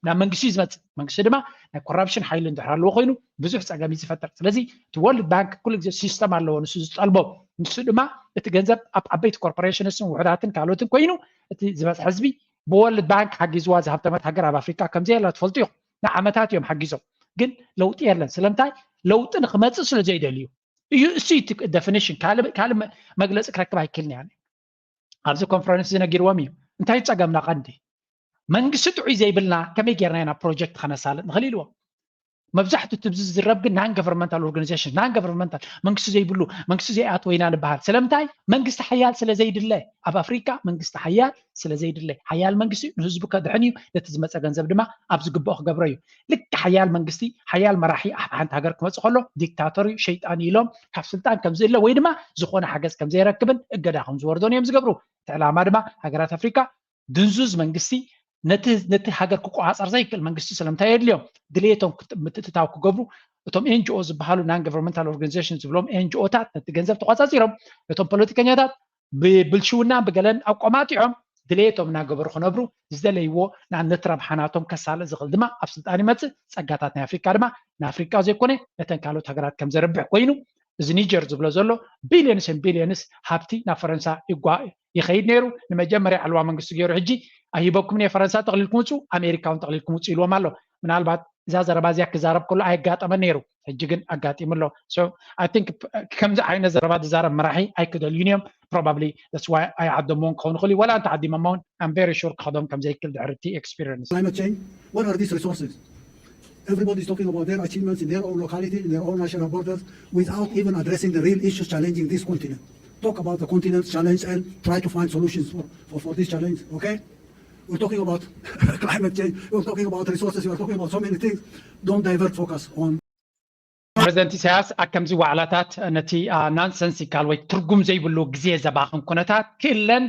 من جسيز مت من جسدما corruption حيل ده حلو خينو بزح سجامي زفتر لذي تولد بانك كل جزء سيستم على نسوز الباب ንሱ ድማ እቲ ገንዘብ ኣብ ዓበይቲ ኮርፖሬሽንስን ውሕዳትን ካልኦትን ኮይኑ እቲ ዝበፅሕ ህዝቢ ብወርልድ ባንክ ሓጊዝዋ ዝሃብተመት ሃገር ኣብ ኣፍሪካ ከምዘየላ ትፈልጡ ኢኹም ንዓመታት እዮም ሓጊዞም ግን ለውጢ የለን ስለምንታይ ለውጢ ንክመፅእ ስለ ዘይደልዩ እዩ እሱ እቲ ዴፊኒሽን ካልእ መግለፂ ክረክብ ኣይክልኒ ያለ ኣብዚ ኮንፈረንስ ዝነጊርዎም እዩ እንታይ ፀገምና ቀንዲ መንግስቲ ጥዑይ ዘይብልና ከመይ ጌርና ኢና ፕሮጀክት ከነሳልጥ ንኽእል ኢልዎም መብዛሕትኡ ትብዚ ዝረብ ግን ናን ገቨርንመንታል ኦርጋናይዜሽን ናን ገቨርንመንታል መንግስቲ ዘይብሉ መንግስቲ ዘይኣትዎ ኢና ንበሃል ስለምንታይ መንግስቲ ሓያል ስለ ዘይድለ ኣብ ኣፍሪካ መንግስቲ ሓያል ስለ ዘይድለ ሓያል መንግስቲ ንህዝቡ ከድሕን እዩ ነቲ ዝመፀ ገንዘብ ድማ ኣብ ዝግብኦ ክገብሮ እዩ ልክ ሓያል መንግስቲ ሓያል መራሒ ኣብ ሓንቲ ሃገር ክመፅእ ከሎ ዲክታተር እዩ ሸይጣን ኢሎም ካብ ስልጣን ከም ዝእለ ወይ ድማ ዝኾነ ሓገዝ ከም ዘይረክብን እገዳ ከም ዝወርዶን እዮም ዝገብሩ እቲ ዕላማ ድማ ሃገራት ኣፍሪካ ድንዙዝ መንግስቲ ነቲ ሃገር ክቆፃፀር ዘይክእል መንግስቲ ስለምንታይ የድልዮም ድሌቶም ምትእትታው ክገብሩ እቶም ኤንጂኦ ዝበሃሉ ናን ገቨርንመንታል ኦርጋናይዜሽን ዝብሎም ኤንጂኦታት ነቲ ገንዘብ ተቆፃፂሮም እቶም ፖለቲከኛታት ብብልሽውና ብገለን ኣቆማጢዖም ድሌቶም እናገበሩ ክነብሩ ዝደለይዎ ንኣብነት ረብሓናቶም ከሳልጥ ዝኽእል ድማ ኣብ ስልጣን ይመፅእ ፀጋታት ናይ ኣፍሪካ ድማ ንኣፍሪካ ዘይኮነ ነተን ካልኦት ሃገራት ከም ዘረብሕ ኮይኑ እዚ ኒጀር ዝብሎ ዘሎ ቢልዮንስ ሃብቲ ናብ ፈረንሳ ይኸይድ ነይሩ ንመጀመርያ ዓልዋ መንግስቲ ገይሩ ሕጂ ኣይሂበኩም ፈረንሳ ተቕሊልኩም ውፁ ኣሜሪካውን ተቕሊልኩም ውፁ ኢልዎም ኣሎ ምናልባት እዛ ዘረባ እዚኣ ክዛረብ ከሎ ኣይጋጠመን ነይሩ ሕጂ ግን ኣጋጢሙ ኣሎ ሶ ኣይ ቲንክ ከምዚ ዓይነት ዘረባ ዝዛረብ መራሒ ኣይክደልዩን እዮም probably that's why ኣይዓደሞን ክኸውን ይኽእል እዩ ወላ እንተዓዲሞም እውን I'm very sure ክኸዶም ከም ዘይክእል ድሕሪ እቲ experience Climate change, what are these resources? Everybody is talking about their achievements in their own locality, in their own national borders, without even addressing the real issues challenging this continent. Talk about the continent's challenge and try to find solutions for this challenge, okay? We're talking about climate change, we're talking about resources, we're talking about so many things. Don't divert focus on ፕሬዚደንት ኢሳያስ ከምዚ ዋዕላታት ነቲ ናንሰንሲካል ወይ ትርጉም ዘይብሉ ግዜ ዘባኽን ኩነታት ክእለን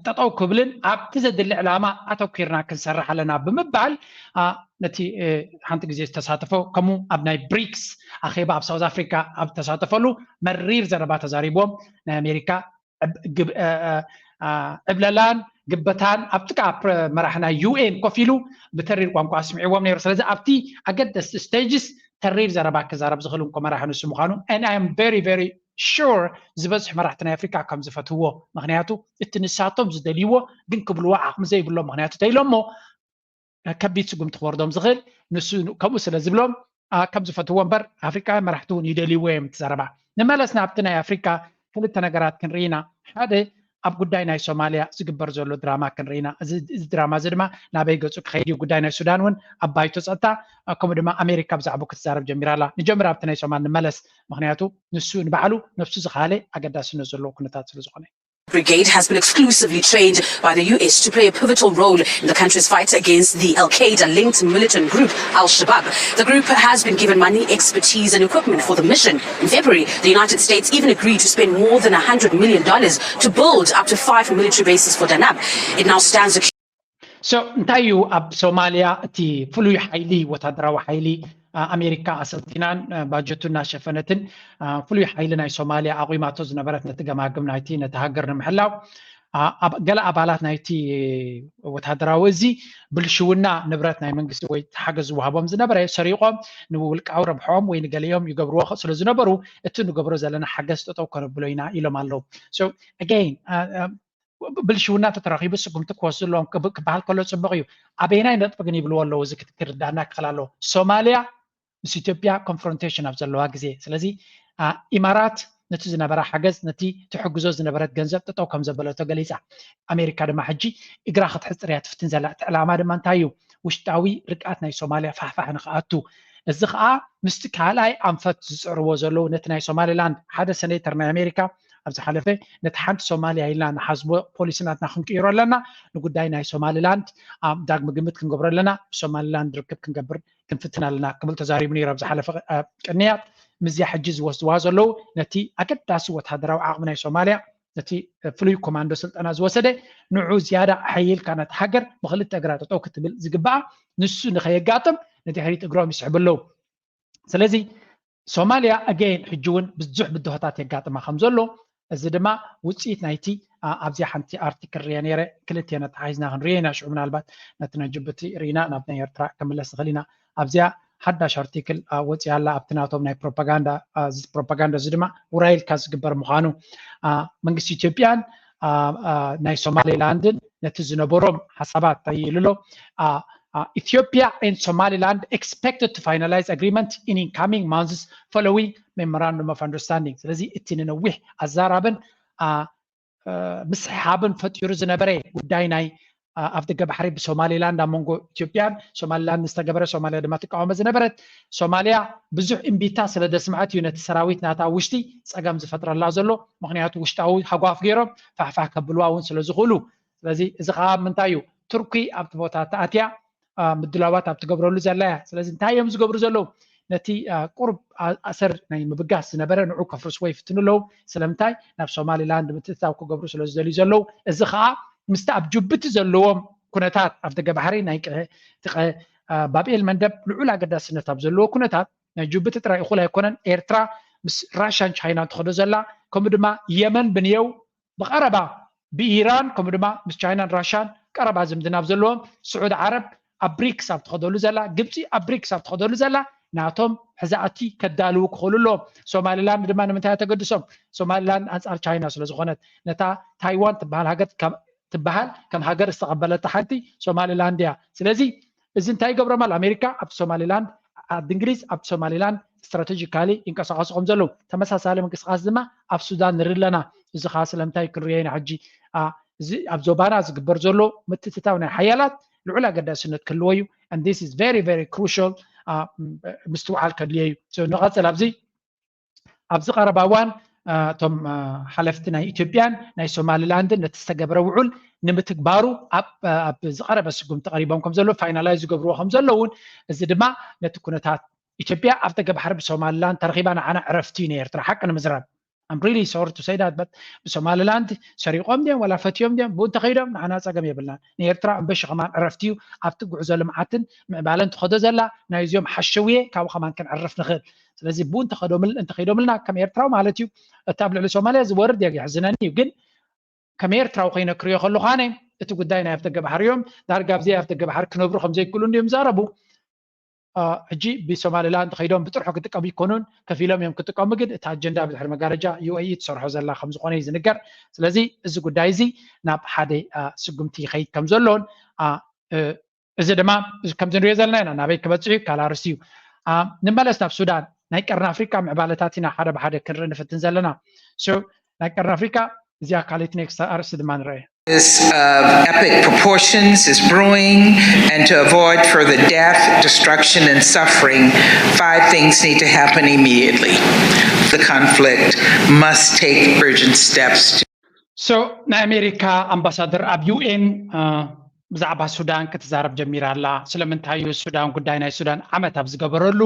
ጠጠው ክብልን ኣብቲ ዘድሊ ዕላማ ኣተኪርና ክንሰርሕ ኣለና ብምባል ነቲ ሓንቲ ግዜ ዝተሳተፈ ከምኡ ኣብ ናይ ብሪክስ ኣኼባ ኣብ ሳውዝ ኣፍሪካ ኣብ ተሳተፈሉ መሪር ዘረባ ተዛሪቦም ናይ ኣሜሪካ ዕብለላን ግበታን ኣብ ጥቃ መራሕና ዩኤን ኮፍ ኢሉ ብተሪር ቋንቋ ኣስሚዕዎም ነይሩ ስለዚ ኣብቲ ኣገደስቲ ስቴጅስ ተሪር ዘረባ ክዛረብ ዝኽእል እንኮ መራሒ ንሱ ምዃኑ and I am very very sure ዝበዝሕ መራሕቲ ናይ ኣፍሪካ ከም ዝፈትውዎ ምክንያቱ እቲ ንሳቶም ዝደልይዎ ግን ክብልዎ ዓቕሚ ዘይብሎ ምክንያቱ ተኢሎሞ ከቢድ ስጉምቲ ክወርዶም ዝኽእል ንሱ ከምኡ ስለ ዝብሎም ከም ዝፈትውዎ እምበር ኣፍሪካውያን መራሕቲ እውን ይደልይዎ እዮም እቲ ዘረባ ንመለስ ናብቲ ናይ ኣፍሪካ ክልተ ነገራት ክንርኢና ሓደ ኣብ ጉዳይ ናይ ሶማልያ ዝግበር ዘሎ ድራማ ክንርኢና እዚ ድራማ እዚ ድማ ናበይ ገፁ ክኸይድ እዩ ጉዳይ ናይ ሱዳን እውን ኣብ ባይቶ ፀጥታ ከምኡ ድማ ኣሜሪካ ብዛዕባ ክትዛረብ ጀሚራ ኣላ ንጀምር ኣብቲ ናይ ሶማል ንመለስ ምክንያቱ ንሱ ንባዕሉ ነፍሱ ዝኻለ ኣገዳስነት ዘለዎ ኩነታት ስለ ዝኾነ Brigade has been exclusively trained by the US to play a pivotal role in the country's fight against the Al-Qaeda-linked militant group Al-Shabaab. The group has been given money, expertise and equipment for the mission. In February, the United States even agreed to spend more than $100 million to build up to 5 military bases for Danab. It now stands So እንታይ እዩ ኣብ ሶማልያ እቲ ፍሉይ ሓይሊ ወታደራዊ ሓይሊ ኣሜሪካ ኣሰልጢናን ባጀቱ እናሸፈነትን ፍሉይ ሓይሊ ናይ ሶማልያ ኣቑማቶ ዝነበረት ነቲ ገማግም ናይቲ ነቲ ሃገር ንምሕላው ገለ ኣባላት ናይቲ ወታደራዊ እዚ ብልሽውና ንብረት ናይ መንግስቲ ወይ ሓገዝ ዝወሃቦም ዝነበረ ሰሪቆም ንውልቃዊ ረብሖም ወይ ንገሊኦም ይገብርዎ ስለ ዝነበሩ እቲ ንገብሮ ዘለና ሓገዝ ጠጠው ከነብሎ ኢና ኢሎም ኣለዉ so again ብልሽውና ተተራኺቡ ስጉምቲ ክወስድሎም ክበሃል ከሎ ፅቡቅ እዩ ኣበይናይ ነጥቢ ግን ይብልዎ ኣለዉ እዚ ክትክርዳና ክኽእል ኣለዎ ሶማልያ ምስ ኢትዮጵያ ኮንፍሮንቴሽን ኣብ ዘለዋ ግዜ ስለዚ ኢማራት ነቲ ዝነበረ ሓገዝ ነቲ ትሕግዞ ዝነበረት ገንዘብ ጠጠው ከም ዘበለቶ ገሊፃ ኣሜሪካ ድማ ሕጂ እግራ ክትሕፅር እያ ትፍትን ዘላ እቲ ዕላማ ድማ እንታይ እዩ ውሽጣዊ ርቃት ናይ ሶማልያ ፋሕፋሕ ንክኣቱ እዚ ከዓ ምስቲ ካልኣይ ኣንፈት ዝፅዕርዎ ዘለዉ ነቲ ናይ ሶማሊላንድ ሓደ ሰኔተር ናይ ኣሜሪካ ኣብ ዝሓለፈ ነቲ ሓንቲ ሶማልያ ኢልና ንሓስቦ ፖሊስናትና ክንቅይሮ ኣለና ንጉዳይ ናይ ሶማሊላንድ ዳግሚ ግምት ክንገብሮ ኣለና ሶማሊላንድ ርክብ ክንገብር ክንፍትን ኣለና ክብል ተዛሪቡ ነይሩ ኣብ ዝሓለፈ ቅንያት ምዝያ ሕጂ ዝወስድዋ ዘለዉ ነቲ ኣገዳሲ ወታደራዊ ዓቕሚ ናይ ሶማልያ ነቲ ፍሉይ ኮማንዶ ስልጠና ዝወሰደ ንዑ ዝያዳ ሓይልካ ነቲ ሃገር ብክልተ እግራ ጠጠው ክትብል ዝግባኣ ንሱ ንኸየጋጥም ንድሕሪት እግሮም ይስሕቡ ኣለዉ ስለዚ ሶማልያ ኣገይን ሕጂ እውን ብዙሕ ብድሆታት የጋጥማ ከም ዘሎ እዚ ድማ ውፅኢት ናይቲ ኣብዚ ሓንቲ ኣርቲክል ርያ ነይረ ክልቴና ተሓይዝና ክንርአ ኢና ሽዑ ምናልባት ነቲ ናይ ጅቡቲ ርኢና ናብ ናይ ኤርትራ ክምለስ ንኽእል ኢና ኣብዚኣ ሓዳሽ ኣርቲክል ወፂያላ ኣብትናቶም ናይ ፕሮፓጋንዳ ዝድማ ውራይልካ ዝግበር ምዃኑ መንግስቲ ኢትዮጵያን ናይ ሶማሌላንድን ነቲ ዝነበሮም ሓሳባት ይልሎ Ethiopia and Somaliland expected to finalize agreement in incoming months following memorandum of understanding. ስለዚህ እቲ ንነዊሕ ኣዛራብን ምስሓብን ፈጢሩ ዝነበረ ጉዳይ ናይ ኣብ ደገ ባሕሪ ብሶማሌላንድ ኣብ መንጎ ኢትዮጵያን ሶማሌላንድ ዝተገበረ ሶማልያ ድማ ትቃወመ ዝነበረት ሶማልያ ብዙሕ እምቢታ ስለ ደስምዓት እዩ ነቲ ሰራዊት ናታ ውሽጢ ፀገም ዝፈጥረላ ዘሎ ምክንያቱ ውሽጣዊ ሃጓፍ ገይሮም ፋሕፋሕ ከብልዋ እውን ስለ ዝኽእሉ ስለዚ እዚ ከዓ ምንታይ እዩ ቱርኪ ኣብቲ ቦታ ተኣትያ ምድላዋት ኣብ ትገብረሉ ዘላ እያ ስለዚ እንታይ እዮም ዝገብሩ ዘለዉ ነቲ ቁርብ ኣሰር ናይ ምብጋስ ዝነበረ ንዑ ከፍርስዎ ይፍትንለዉ ስለምንታይ ናብ ሶማሌላንድ ምትእትታው ክገብሩ ስለ ዝደልዩ ዘለዉ እዚ ከዓ ምስቲ ኣብ ጅቡቲ ዘለዎም ኩነታት ኣብ ደገ ባሕሪ ናይ ባብኤል መንደብ ልዑል ኣገዳስነት ኣብ ዘለዎ ኩነታት ናይ ጅቡቲ ጥራይ እኹል ኣይኮነን ኤርትራ ምስ ራሽያን ቻይናን ትኸዶ ዘላ ከምኡ ድማ የመን ብንየው ብቐረባ ብኢራን ከምኡ ድማ ምስ ቻይናን ራሽያን ቀረባ ዝምድና ኣብ ዘለዎም ስዑድ ዓረብ ኣብ ብሪክስ ኣብ ትኸደሉ ዘላ ግብፂ ኣብ ብሪክስ ኣብ ትኸደሉ ዘላ ናቶም ሕዛእቲ ከዳልው ክኽእሉ ኣለዎም ሶማሌላንድ ድማ ንምንታይ ተገድሶም ሶማሌላንድ ኣንጻር ቻይና ስለ ዝኾነት ነታ ታይዋን ትበሃል ሃገር ትበሃል ከም ሃገር ዝተቐበለታ ሓንቲ ሶማሌላንድ እያ ስለዚ እዚ እንታይ ይገብሮም ኣሜሪካ ኣብቲ ሶማሌላንድ ዓዲ እንግሊዝ ኣብቲ ሶማሌላንድ ስትራቴጂካሊ ይንቀሳቐሱ ከም ዘለዉ ተመሳሳሊ ምንቅስቃስ ድማ ኣብ ሱዳን ንርኢ ኣለና እዚ ከዓ ስለምንታይ ክንሪኦ ኢና ሕጂ ኣብ ዞባና ዝግበር ዘሎ ምትእትታው ናይ ሓያላት ልዑል ኣገዳስነት ክህልዎ እዩ and this is very very crucial ምስትውዓል ከድልዮ እዩ ንቐፅል ኣብዚ ቀረባ እዋን እቶም ሓለፍቲ ናይ ኢትዮጵያን ናይ ሶማሌላንድን ነቲ ዝተገብረ ውዑል ንምትግባሩ ኣብ ዝቐረበ ስጉም ተቐሪቦም ከም ዘለዎ ፋይናላይዝ ዝገብርዎ ከም ዘለውን እዚ ድማ ነቲ ኩነታት ኢትዮጵያ ኣብ ደገ ባሕሪ ብሶማሌላንድ ተረኺባ ንዓና ዕረፍቲ እዩ ንኤርትራ ሓቂ ንምዝራብ I'm really sorry to say that but ብሶማሌላንድ ሰሪቆም ድዮም ወላ ፈትዮም ድዮም ብኡ እንተኸይዶም ንዓና ፀገም የብልናን ንኤርትራ እምበሽ ኸማን ዕረፍቲ እዩ ኣብቲ ጉዕዞ ልምዓትን ምዕባለን ትኸዶ ዘላ ናይ እዚኦም ሓሸውየ ካብኡ ኸማን ክንዕረፍ ንኽእል ስለዚ ብኡ እንተኸይዶምልና ከም ኤርትራዊ ማለት እዩ እቲ ኣብ ልዕሊ ሶማልያ ዝወርድ የሕዝነኒ እዩ ግን ከም ኤርትራዊ ኮይነ ክሪኦ ከለኹ ኣነ እቲ ጉዳይ ናይ ኣብ ደገ ባሕሪ እዮም ዳርጋ ኣብዘ ኣብ ደገ ባሕሪ ክነብሩ ከም ዘይክእሉ እንዲዮም ዛረቡ ሕጂ ብሶማሌላንድ ከይዶም ብጥርሑ ክጥቀሙ ይኮኑን ከፊሎም እዮም ክጥቀሙ ግን እቲ ኣጀንዳ ብድሕሪ መጋረጃ ዩኤኢ ትሰርሖ ዘላ ከም ዝኾነ እዩ ዝንገር ስለዚ እዚ ጉዳይ እዚ ናብ ሓደ ስጉምቲ ይኸይድ ከም ዘሎን እዚ ድማ ከምዚ ንሪኦ ዘለና ኢና ናበይ ክበፅሑ ካላርስ እዩ ንመለስ ናብ ሱዳን ናይ ቀርኒ ኣፍሪካ ምዕባለታት ኢና ሓደ ብሓደ ክንርኢ ንፍትን ዘለና ናይ ቀርኒ ኣፍሪካ እዚኣ ካልኦት ኔክስት ኣርእስቲ ድማ ንርአ This epic proportions is brewing, and to avoid further death, destruction, and suffering, 5 things need to happen immediately. The conflict must take urgent steps. So, ናይ ኣሜሪካ ኣምባሳደር ኣብ UN ብዛዕባ ሱዳን ክትዛረብ ጀሚራ ኣላ ስለምንታይ እዩ ሱዳን ጉዳይ ናይ ሱዳን ዓመት ኣብ ዝገበረሉ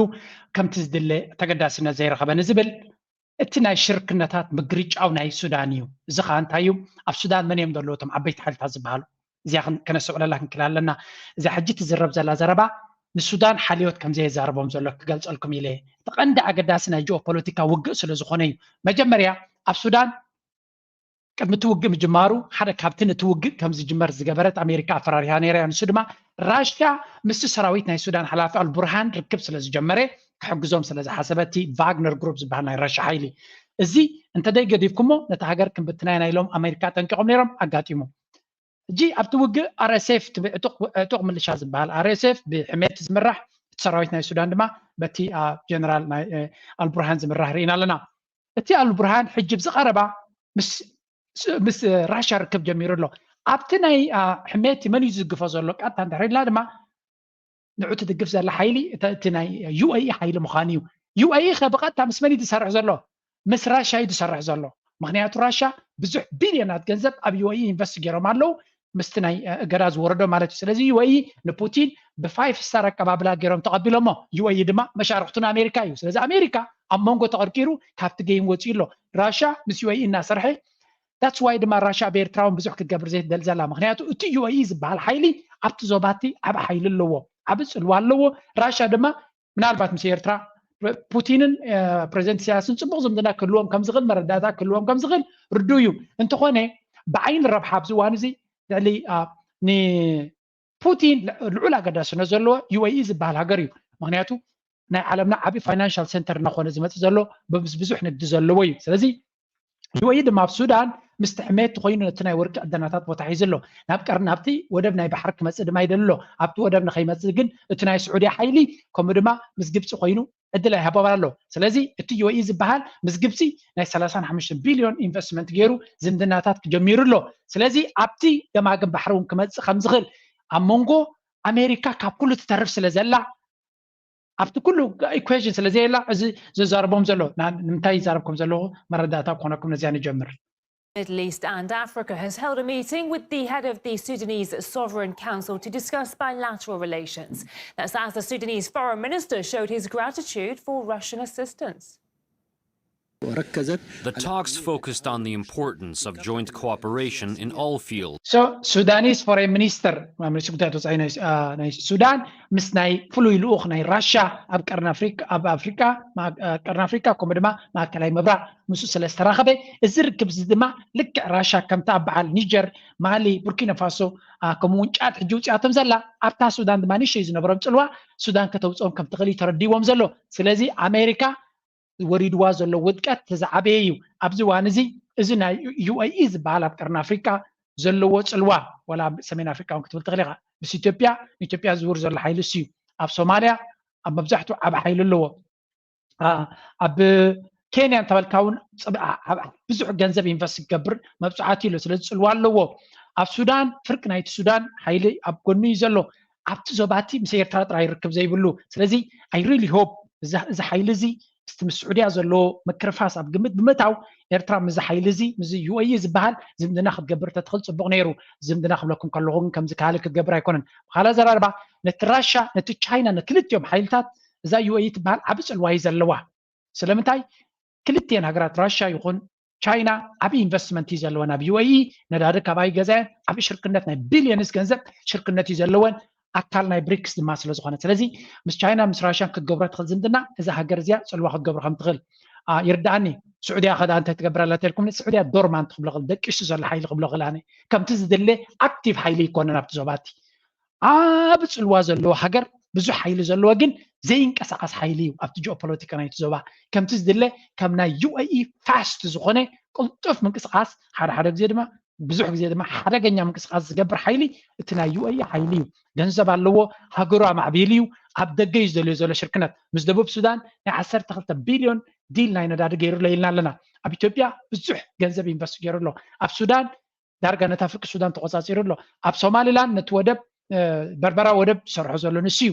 ከምቲ ዝድለ ተገዳስነት ዘይረኸበ ንዝብል እቲ ናይ ሽርክነታት ምግርጫው ናይ ሱዳን እዩ እዚ ከዓ እንታይ እዩ ኣብ ሱዳን መን እዮም ዘለዉ እቶም ዓበይቲ ሓይልታት ዝበሃሉ እዚኣ ከነስዕለላ ክንክእል ኣለና እዚ ሕጂ ትዝረብ ዘላ ዘረባ ንሱዳን ሓልዮት ከም ዘየዛረቦም ዘሎ ክገልፀልኩም ኢለ እቲ ቀንዲ ኣገዳሲ ናይ ጂኦፖለቲካ ውግእ ስለ ዝኾነ እዩ መጀመርያ ኣብ ሱዳን ቅድሚ እቲ ውግእ ምጅማሩ ሓደ ካብቲ ነቲ ውግእ ከም ዝጅመር ዝገበረት ኣሜሪካ ኣፈራሪሃ ነይራ እያ ንሱ ድማ ራሽያ ምስቲ ሰራዊት ናይ ሱዳን ሓላፊ ኣልቡርሃን ርክብ ስለ ዝጀመረ ክሕግዞም ስለ ዝሓሰበቲ ቫግነር ግሩፕ ዝበሃል ናይ ራሽያ ሓይሊ እዚ እንተደይ ገዲፍኩሞ ነቲ ሃገር ክንብትና ኢና ኢሎም ኣሜሪካ ጠንቂቖም ነይሮም ኣጋጢሙ ሕጂ ኣብቲ ውግእ RSF ዕጡቕ ምልሻ ዝበሃል RSF ብሕሜቲ ዝምራሕ እቲ ሰራዊት ናይ ሱዳን ድማ በቲ ጀነራል ኣልቡርሃን ዝምራሕ ርኢና ኣለና እቲ ኣልቡርሃን ሕጂ ብዝቐረባ ምስ ራሽያ ርክብ ጀሚሩ ኣሎ ኣብቲ ናይ ሕሜቲ መን እዩ ዝዝግፎ ዘሎ ቃጥታ እንተሕሪድና ድማ ንዑ ትድግፍ ዘላ ሓይሊ እቲ ናይ UAE ሓይሊ ምዃኑ እዩ UAE ኸ ብቐጥታ ምስ መን እዩ ዝሰርሕ ዘሎ ምስ ራሽያ እዩ ዝሰርሕ ዘሎ ምክንያቱ ራሽያ ብዙሕ ቢልዮናት ገንዘብ ኣብ UAE ኢንቨስት ገይሮም ኣለዉ ምስቲ ናይ እገዳ ዝወረዶ ማለት እዩ ስለዚ UAE ንፑቲን ብ5 ስታር ኣቀባብላ ገይሮም ተቐቢሎሞ UAE ድማ መሻርክቱ ንኣሜሪካ እዩ ስለዚ ኣሜሪካ ኣብ መንጎ ተቐርቂሩ ካብቲ ጌም ወፂኡ ኣሎ ራሽያ ምስ UAE እናሰርሐ that's why ድማ ራሽያ ብኤርትራውን ብዙሕ ክትገብር ዘይትደሊ ዘላ ምክንያቱ እቲ UAE ዝበሃል ሓይሊ ኣብቲ ዞባቲ ዓብ ሓይሊ ኣለዎ ዓብ ፅልዋ ኣለዎ ራሽያ ድማ ምናልባት ምስ ኤርትራ ፑቲንን ፕሬዚደንት ኢሳያስን ፅቡቅ ዝምድና ክህልዎም ከም ዝኽእል መረዳእታ ክህልዎም ከም ዝኽእል ርዱ እዩ እንተኾነ ብዓይኒ ረብሓ ኣብዚ እዋን እዚ ልዕሊ ንፑቲን ልዑል ኣገዳስነት ዘለዎ UAE ዝበሃል ሃገር እዩ ምክንያቱ ናይ ዓለምና ዓቢ ፋይናንሻል ሴንተር እናኾነ ዝመጽእ ዘሎ ብዙሕ ንግዲ ዘለዎ እዩ ስለዚ UAE ድማ ኣብ ሱዳን ምስቲ ሕሜት ኮይኑ ነቲ ናይ ወርቂ ዕደናታት ቦታ ሒዙ ኣሎ ናብቲ ወደብ ናይ ባሕሪ ክመጽእ ድማ ይደሎ ኣብቲ ወደብ ንኸይመጽእ ግን እቲ ናይ ስዑድያ ሓይሊ ከምኡ ድማ ምስ ግብፂ ኮይኑ ዕድል ይሃቦም ኣሎ ስለዚ እቲ UAE ዝበሃል ምስ ግብፂ ናይ 35 ቢልዮን ኢንቨስትመንት ገይሩ ዝምድናታት ክጀሚሩ ኣሎ ስለዚ ኣብቲ ገማግም ባሕሪ እውን ክመጽእ ከም ዝኽእል ኣብ መንጎ ኣሜሪካ ካብ ኩሉ ትተርፍ ስለ ዘላ ኣብቲ ኩሉ ኢኩዌሽን ስለ ዘየላ እዚ ዝዛረቦም ዘሎ ንምንታይ ይዛረብኩም ዘለኹ መረዳእታ ክኾነኩም ነዚያ ንጀምር Middle East and Africa has held a meeting with the head of the Sudanese Sovereign Council to discuss bilateral relations. That's as the Sudanese foreign minister showed his gratitude for Russian assistance. The talks focused on the importance of joint cooperation in all fields. So, Sudanese foreign minister, Sudan, ምስ ናይ ፍሉይ ልኡኽ ናይ ራሻ ኣብ ቀርኒ ኣፍሪካ ከምኡ ድማ ማእከላይ ምብራቕ ምስኡ ስለ ዝተራኸበ እዚ ርክብ እዚ ድማ ልክዕ ራሻ ከምታ ኣብ በዓል ኒጀር ማሊ ቡርኪና ፋሶ ከምኡ እውን ጫድ ሕጂ ውፅኣቶም ዘላ ኣብታ ሱዳን ድማ ንእሽተይ ዝነበሮም ፅልዋ ሱዳን ከተውፅኦም ከም ትኽእል ተረዲቦም ዘሎ ስለዚ ኣሜሪካ ወሪድዋ ዘሎ ውድቀት ተዛዓበየ እዩ ኣብዚ ዋን እዚ ናይ UAE ዝበሃል ኣብ ቀርኒ ኣፍሪካ ዘለዎ ፅልዋ ወላ ሰሜን ኣፍሪካ እውን ክትብል ትኽእል ኢኻ ምስ ኢትዮጵያ ዝውር ዘሎ ሓይሊ እዩ ኣብ ሶማልያ ኣብ መብዛሕትኡ ዓብ ሓይሊ ኣለዎ ኣብ ኬንያ እንተበልካ እውን ብዙሕ ገንዘብ ኢንቨስት ክገብር መብፅዓት ኢሉ ስለዚ ፅልዋ ኣለዎ ኣብ ሱዳን ፍርቂ ናይቲ ሱዳን ሓይሊ ኣብ ጎኑ እዩ ዘሎ ኣብቲ ዞባቲ ምስ ኤርትራ ጥራይ ይርክብ ዘይብሉ ስለዚ ኣይ ሪሊ ሆፕ እዚ ሓይሊ እዚ እስቲ ምስ ስዑድያ ዘለዎ ምክርፋስ ኣብ ግምት ብምእታው ኤርትራ ምዝ ሓይሊ እዚ ምዝ UAE ዝበሃል ዝምድና ክትገብር ተትኽእል ፅቡቕ ነይሩ ዝምድና ክብለኩም ከለኹ ግን ከምዚ ካህሊ ክትገብር ኣይኮነን ብኻልእ ዘራርባ ነቲ ራሻ ነቲ ቻይና ንክልቲኦም ሓይልታት እዛ UAE ትበሃል ዓብ ፅልዋ እዩ ዘለዋ ስለምንታይ ክልቲአን ሃገራት ራሻ ይኹን ቻይና ዓብ ኢንቨስትመንት እዩ ዘለወን ኣብ UAE ነዳዲ ካባይ ገዛየን ዓብ ሽርክነት ናይ ቢልዮንስ ገንዘብ ሽርክነት እዩ ዘለወን ኣካል ናይ ብሪክስ ድማ ስለ ዝኾነ ስለዚ ምስ ቻይና ምስ ራሻን ክትገብሮ ትኽእል ዝምድና እዛ ሃገር እዚኣ ፅልዋ ክትገብሮ ከም ትኽእል ይርዳእኒ ስዑድያ ኸዳ እንታይ ትገብረላ ተልኩም ስዑድያ ዶርማንት ክብሎ ኽእል ደቂሱ ዘሎ ሓይሊ ክብሎ ኽእል ኣነ ከምቲ ዝድለ ኣክቲቭ ሓይሊ ይኮነን ኣብቲ ዞባቲ ኣብ ፅልዋ ዘለዎ ሃገር ብዙሕ ሓይሊ ዘለዎ ግን ዘይንቀሳቐስ ሓይሊ እዩ ኣብቲ ጂኦፖለቲካ ናይቲ ዞባ ከምቲ ዝድለ ከም ናይ UAE ፋስት ዝኾነ ቅልጡፍ ምንቅስቓስ ሓደ ግዜ ድማ ብዙሕ ግዜ ድማ ሓደገኛ ምንቅስቓስ ዝገብር ሓይሊ እቲ ናይ UAE ሓይሊ እዩ ገንዘብ ኣለዎ ሃገሩ ኣማዕቢሉ እዩ ኣብ ደገ እዩ ዝደልዮ ዘሎ ሽርክነት ምስ ደቡብ ሱዳን ናይ 12 ቢልዮን ዲል ናይ ነዳዲ ገይሩሎ ኢልና ኣለና ኣብ ኢትዮጵያ ብዙሕ ገንዘብ ኢንቨስት ገይሩሎ ኣብ ሱዳን ዳርጋ ነታ ፍርቂ ሱዳን ተቆፃፂሩ ኣሎ ኣብ ሶማሊላንድ ነቲ ወደብ በርበራ ወደብ ዝሰርሖ ዘሎ ንሱ እዩ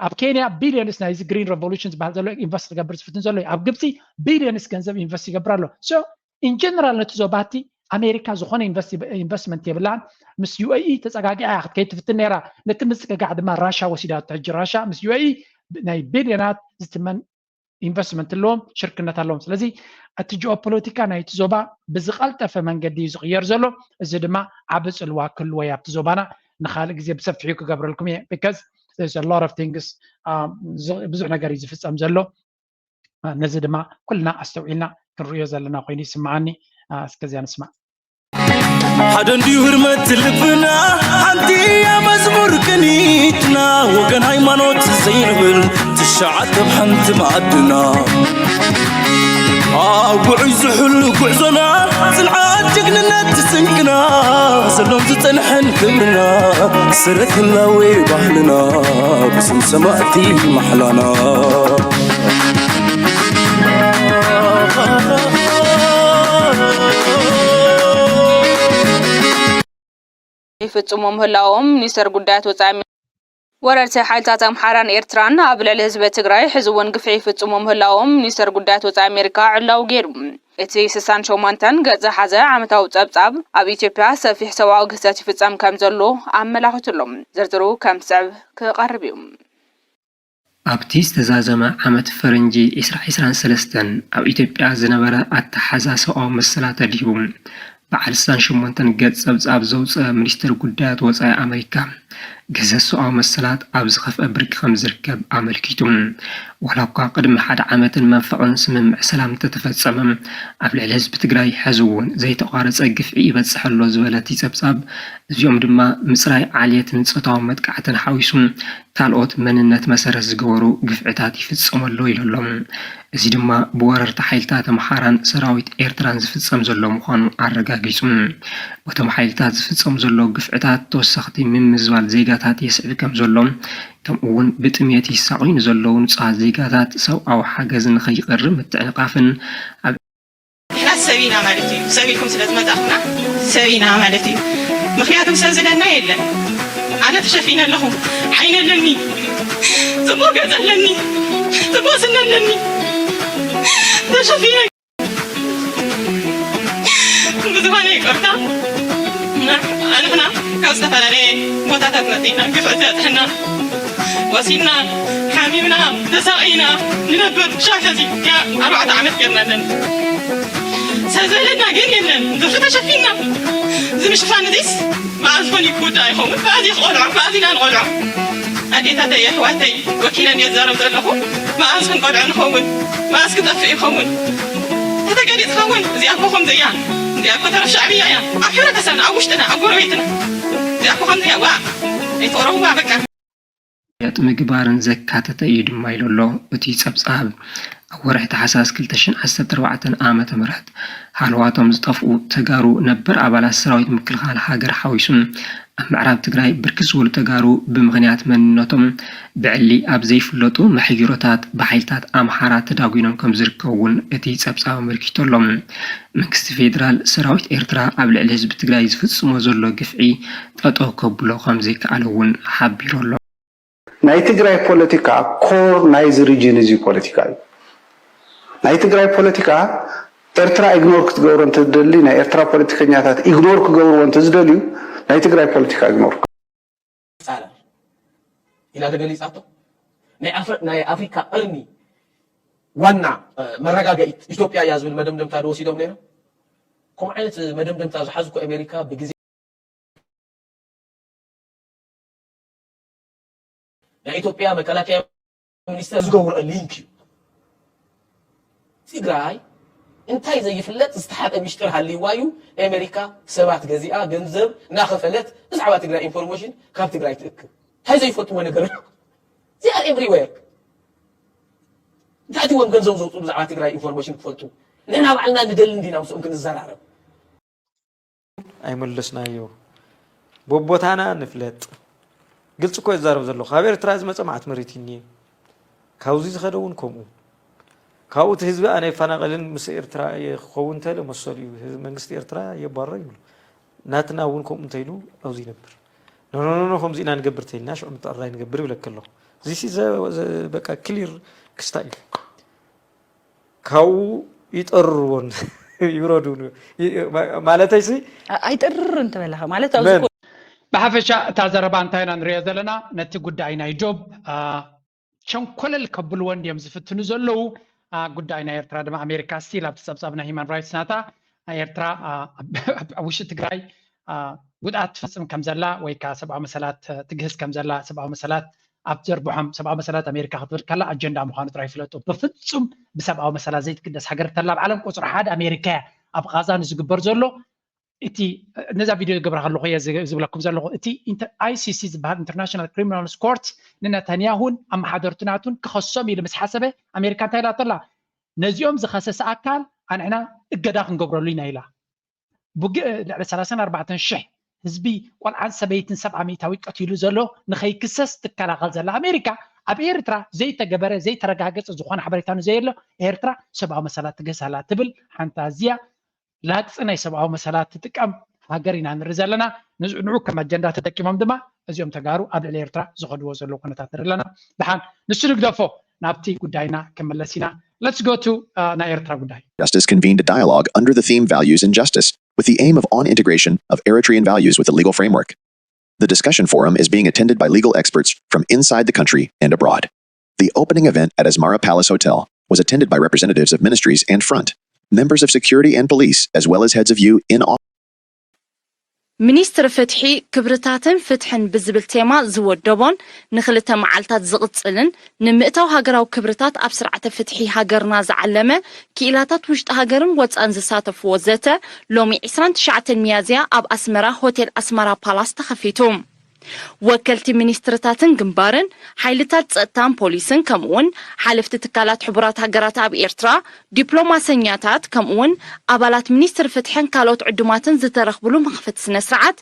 ኣብ ኬንያ ቢልዮንስ ናይዚ ግሪን ሬቮሉሽን ዝበሃል ዘሎ ኢንቨስት ዝገብር ዝፍትን ዘሎ እዩ ኣብ ግብፂ ቢልዮንስ ገንዘብ ኢንቨስት ይገብር ኣሎ ሶ ኢን ጀነራል ነቲ ዞባቲ ኣሜሪካ ዝኾነ ኢንቨስትመንት የብላን ምስ UAE ተፀጋጊዓ ክትከይትፍትን ነይራ ነቲ ምፅግጋዕ ድማ ራሻ ወሲዳቶ ሕጂ ራሻ ምስ UAE ናይ ቢልዮናት ዝትመን ኢንቨስትመንት ኣለዎም ሽርክነት ኣለዎም ስለዚ እቲ ጂኦፖለቲካ ናይቲ ዞባ ብዝቐልጠፈ መንገዲ እዩ ዝቕየር ዘሎ እዚ ድማ ዓብ ፅልዋ ክህልዎ እዩ ኣብቲ ዞባና ንኻልእ ግዜ ብሰፊሑ ክገብረልኩም እየ because there's a lot of things ብዙሕ ነገር እዩ ዝፍፀም ዘሎ ነዚ ድማ ኩልና ኣስተውዒልና ክንሪኦ ዘለና ኮይኑ ይስምዓኒ እስከዚያ ንስማዕ ሓደ እንዲሁ ህርመት ልብና ሓንቲ መዝሙር ቅኒትና ወገን ሃይማኖት ዘይንብል ትሸዓተ ብሓንቲ ማዕድና ጉዑይ ዝሕሉ ጉዕዞና ፅንዓት ጅግንነት ትስንቅና ሰሎም ዝፀንሐን ክብርና ስረት ህላዌ ባህልና ብስም ሰማእቲ ማሕላና يفتصموا مهلاهم منيستر قدات وطعم ወረርቲ ሓይልታት ኣምሓራን ኤርትራን ኣብ ልዕሊ ህዝቢ ትግራይ ሕዝውን ግፍዒ ይፍጽሙ ምህላዎም ሚኒስተር ጉዳያት ወጻኢ ኣሜሪካ ዕላው ገይሩ እቲ 68 ገጽ ሓዘ ዓመታዊ ጸብጻብ ኣብ ኢትዮጵያ ሰፊሕ ሰብኣዊ ክስተት ይፍጸም ከም ዘሎ ኣመላኽቱሎም ዝርዝሩ ከም ጽዕብ ክቐርብ እዩ ኣብቲ ዝተዛዘመ ዓመት ፈረንጂ 2023 ኣብ ኢትዮጵያ ዝነበረ ኣተሓዛ ሰብኣዊ መሰላት ኣድሂቡ በዓል 68 ገጽ ጸብጻብ ዘውፅአ ሚኒስተር ጉዳያት ወጻኢ ኣሜሪካ ገዘት ሰብኣዊ መሰላት ኣብ ዝኸፍአ ብርኪ ከም ዝርከብ ኣመልኪቱ ዋላ እኳ ቅድሚ ሓደ ዓመትን መንፈቕን ስምምዕ ሰላም እንተተፈጸመ ኣብ ልዕሊ ህዝቢ ትግራይ ሕዚ እውን ዘይተቋረፀ ግፍዒ ይበፅሕ ኣሎ ዝበለት ይፀብጻብ እዚኦም ድማ ምፅራይ ዓልየትን ፆታዊ መጥቃዕትን ሓዊሱ ካልኦት መንነት መሰረት ዝገበሩ ግፍዕታት ይፍጸመሉ ኢሎም እዚ ድማ ብወረርቲ ሓይልታት ኣምሓራን ሰራዊት ኤርትራን ዝፍጸም ዘሎ ምዃኑ ኣረጋጊጹ በቶም ሓይልታት ዝፍጸሙ ዘሎ ግፍዕታት ተወሰኽቲ ምምዝባል ዜጋታት የስዕብ ከም ዘሎ ከምኡ እውን ብጥምየት ይሳቆይኑ ዘለዉ ንጹሃት ዜጋታት ሰብኣዊ ሓገዝ ንኸይቐርብ ምትዕንቃፍን ንሕና ሰቢና ማለት እዩ ሰቢልኩም ስለ ዝመጣኽና ሰቢና ማለት እዩ ምክንያቱም ሰብ ዝለና የለን ኣነ ተሸፊነ ኣለኹ ዓይነ ኣለኒ ጽቡቕ ገጽ ኣለኒ ጽቡቕ ስነ ኣለኒ ተሸፊነ ብዝኾነ ይቆርታ ኣንሕና ካብ ዝተፈላለየ ቦታታት መፂና ግፍዕ ዘጥሕና ወሲና ሓሚምና ተሳቂና ንነብር ሻከዚ 4 ዓመት ገርና ኣለና ሰብ ዘለና ግን የለን ግፍዕ ተሸፊና ዝምሽፋን እዚስ መዓዝ ኮን ይጉዳ ይኸውን መዓዝ ይቆልዖ መዓዝ ኢና ንቆልዖ ኣዴታተይ ኣሕዋተይ ወኪለን እየ ዝዛረብ ዘለኹ መዓዝ ክንቆልዖ ንኸውን መዓዝ ክጠፍእ ይኸውን ተተገዲት ትኸውን እዚኣ እኮ ከምዚያ እዚኣ እኮ ተረፍ ሻዕብያ እያ ኣብ ሕብረተሰብና ኣብ ውሽጥና ኣብ ጎረቤትና እዚኣ እኮ ከምዚያ ዋ ኣይትቕረቡዋ በቃ ያጥ ምግባርን ዘካተተ እዩ ድማ ኢሉሎ እቲ ጸብጻብ ኣብ ወርሒ ታሕሳስ 2014 ዓመተ ምህረት ሃልዋቶም ዝጠፍኡ ተጋሩ ነበር ኣባላት ሰራዊት ምክልኻል ሃገር ሓዊሱን ኣብ ምዕራብ ትግራይ ብርክት ዝበሉ ተጋሩ ብምኽንያት መንነቶም ብዕሊ ኣብ ዘይፍለጡ መሕጊሮታት ብሓይልታት ኣምሓራ ተዳጒኖም ከም ዝርከቡን እቲ ጸብጻብ ኣመልኪቶሎም መንግስቲ ፌደራል ሰራዊት ኤርትራ ኣብ ልዕሊ ህዝቢ ትግራይ ዝፍጽሞ ዘሎ ግፍዒ ጠጠው ከብሎ ከም ዘይከኣለ እውን ሓቢሩ ኣሎ ናይ ትግራይ ፖለቲካ ኮር ናይዚ ሪጅን እዚ ፖለቲካ እዩ ናይ ትግራይ ፖለቲካ ኤርትራ ኢግኖር ክትገብሮ እንትደሊ ናይ ኤርትራ ፖለቲከኛታት ኢግኖር ክገብርዎ እንትዝደልዩ ናይ ትግራይ ፖለቲካ ኢግኖር ጻላ ኢላ ተገሊጻቶ ናይ ኣፍሪካ ቅርኒ ዋና መረጋገኢት ኢትዮጵያ እያ ዝብል መደምደምታ ወሲዶም ነይሮም ከምኡ ዓይነት መደምደምታ ዝሓዝኩ ኣሜሪካ ብግዜ ናይ ኢትዮጵያ መከላከያ ሚኒስተር ዝገብሮ ሊንክ እዩ ትግራይ እንታይ ዘይፍለጥ ዝተሓጠ ሚስጥር ሃልይዋ እዩ ኣሜሪካ ሰባት ገዚኣ ገንዘብ እናኸፈለት ብዛዕባ ትግራይ ኢንፎርሜሽን ካብ ትግራይ ትእክብ እንታይ ዘይፈልጥዎ ነገር they are everywhere ታዲዎም ገንዘብ ዘውፅኡ ብዛዕባ ትግራይ ኢንፎርሜሽን ክፈልጡ ንሕና ባዕልና ንደሊ እንዲና ምስኦም ክንዘራረብ ኣይመለስናዮ ቦቦታና ንፍለጥ ግልጽ እኮ ይዛረብ ዘሎ ካብ ኤርትራ ዝመፀ መዓት መሬት እኒአ ካብዚ ዝኸደ እውን ከምኡ ካብኡ እቲ ህዝቢ ኣነ ይፈናቐልን ምስ ኤርትራ ክኸውን እንተለ መሰሉ እዩ መንግስቲ ኤርትራ የባረር ይብሉ ናትና እውን ከምኡ እንተይሉ ኣብዚ ይነብር ኖ ከምዚ ኢና ንገብር ተይልና ሽዑ ምጥዕራይ ንገብር ይብለክ ኣለኹ ዚስ ኢዝ በቃ ክሊር ክስታይል ካብኡ ይጠርርዎን ይውረዱ ማለተይሲ ኣይጠርር እንተበላኸ ማለት ኣብዚ ብሓፈሻ እታ ዘረባ እንታይ ኢና ንሪኦ ዘለና ነቲ ጉዳይ ናይ ጆብ ሸንኮለል ከብልዎን ድዮም ዝፍትኑ ዘለዉ ጉዳይ ናይ ኤርትራ ድማ ኣሜሪካ ስቲል ኣብቲ ጸብጻብ ናይ ሂማን ራይትስ ናታ ኤርትራ ኣብ ውሽጢ ትግራይ ጉድኣት ትፍፅም ከም ዘላ ወይ ከዓ ሰብኣዊ መሰላት ትግህዝ ከም ዘላ ሰብኣዊ መሰላት ኣብ ዘርብሖም ሰብኣዊ መሰላት ኣሜሪካ ክትብል ከላ ኣጀንዳ ምዃኑ ጥራይ ይፍለጡ ብፍጹም ብሰብኣዊ መሰላት ዘይትቅደስ ሃገር ተላ ኣብ ዓለም ቁፅሪ ሓደ ኣሜሪካ ኣብ ጋዛ ንዝግበር ዘሎ እቲ ነዛ ቪድዮ ገብራ ከለኹ እየ ዝብለኩም ዘለኹ እቲ ICC ዝበሃል ኢንተርናሽናል ክሪሚናልስ ኮርት ንነታንያሁን ኣመሓደርትናቱን ክኸሶም ኢሉ ምስ ሓሰበ ኣሜሪካ እንታይ ኢላ ተላ ነዚኦም ዝኸሰሰ ኣካል ኣንሕና እገዳ ክንገብረሉ ኢና ኢላ ልዕሊ 34,000 ህዝቢ ቆልዓን ሰበይትን 70 ሚእታዊ ቀቲሉ ዘሎ ንኸይክሰስ ትከላኸል ዘላ ኣሜሪካ ኣብ ኤርትራ ዘይተገበረ ዘይተረጋገፀ ዝኾነ ሓበሬታ ዘየሎ ኤርትራ ሰብኣዊ መሰላት ትገሳላ ትብል ሓንታ ኣዝያ ላቅፅ ናይ ሰብኣዊ መሰላት ትጥቀም ሃገር ኢና ንርኢ ዘለና ንዑ ከም ኣጀንዳ ተጠቂሞም ድማ እዚኦም ተጋሩ ኣብ ልዕሊ ኤርትራ ዝኸድዎ ዘለዉ ኩነታት ንርኢ ኣለና ብሓን ንሱ ንግደፎ ናብቲ ጉዳይና ክመለስ ኢና Let's go to na ኤርትራ ጉዳይ Justice convened a dialogue under the theme Values and Justice, with the aim of on-integration of Eritrean values with the legal framework. The discussion forum is being attended by legal experts from inside the country and abroad. The opening event at Asmara Palace Hotel was attended by representatives of ministries and front, members of security and police, as well as heads of UN ሚኒስትር ፍትሒ ክብርታትን ፍትሕን ብዝብል ቴማ ዝወደቦን ንኽልተ መዓልታት ዝቕጽልን ንምእታው ሃገራዊ ክብርታት ኣብ ስርዓተ ፍትሒ ሃገርና ዝዓለመ ክኢላታት ውሽጢ ሃገርን ወፃን ዝሳተፍዎ ዘተ ሎሚ 29 ሚያዝያ ኣብ ኣስመራ ሆቴል ኣስመራ ፓላስ ተኸፊቱ ወከልቲ ሚኒስትርታትን ግንባርን ሓይልታት ጸጥታን ፖሊስን ከምኡውን ሓለፍቲ ትካላት ሕቡራት ሃገራት ኣብ ኤርትራ ዲፕሎማሰኛታት ከምኡውን ኣባላት ሚኒስትር ፍትሕን ካልኦት ዕዱማትን ዝተረኽብሉ መኽፈቲ ስነ ስርዓት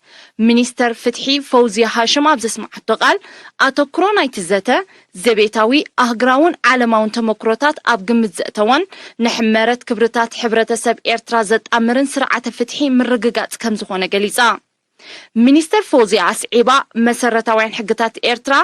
ሚኒስትር ፍትሒ ፈውዚያ ሃሽም ኣብ ዘስማዓቶ ቃል ኣተኩሮ ናይቲ ዘተ ዘቤታዊ ኣህግራውን ዓለማውን ተመክሮታት ኣብ ግምት ዘእተወን ንሕመረት ክብርታት ሕብረተሰብ ኤርትራ ዘጣምርን ስርዓተ ፍትሒ ምርግጋጽ ከም ዝኾነ ገሊጻ ሚኒስትር ፈውዚያ ኣስዒባ መሰረታውያን ሕግታት ኤርትራ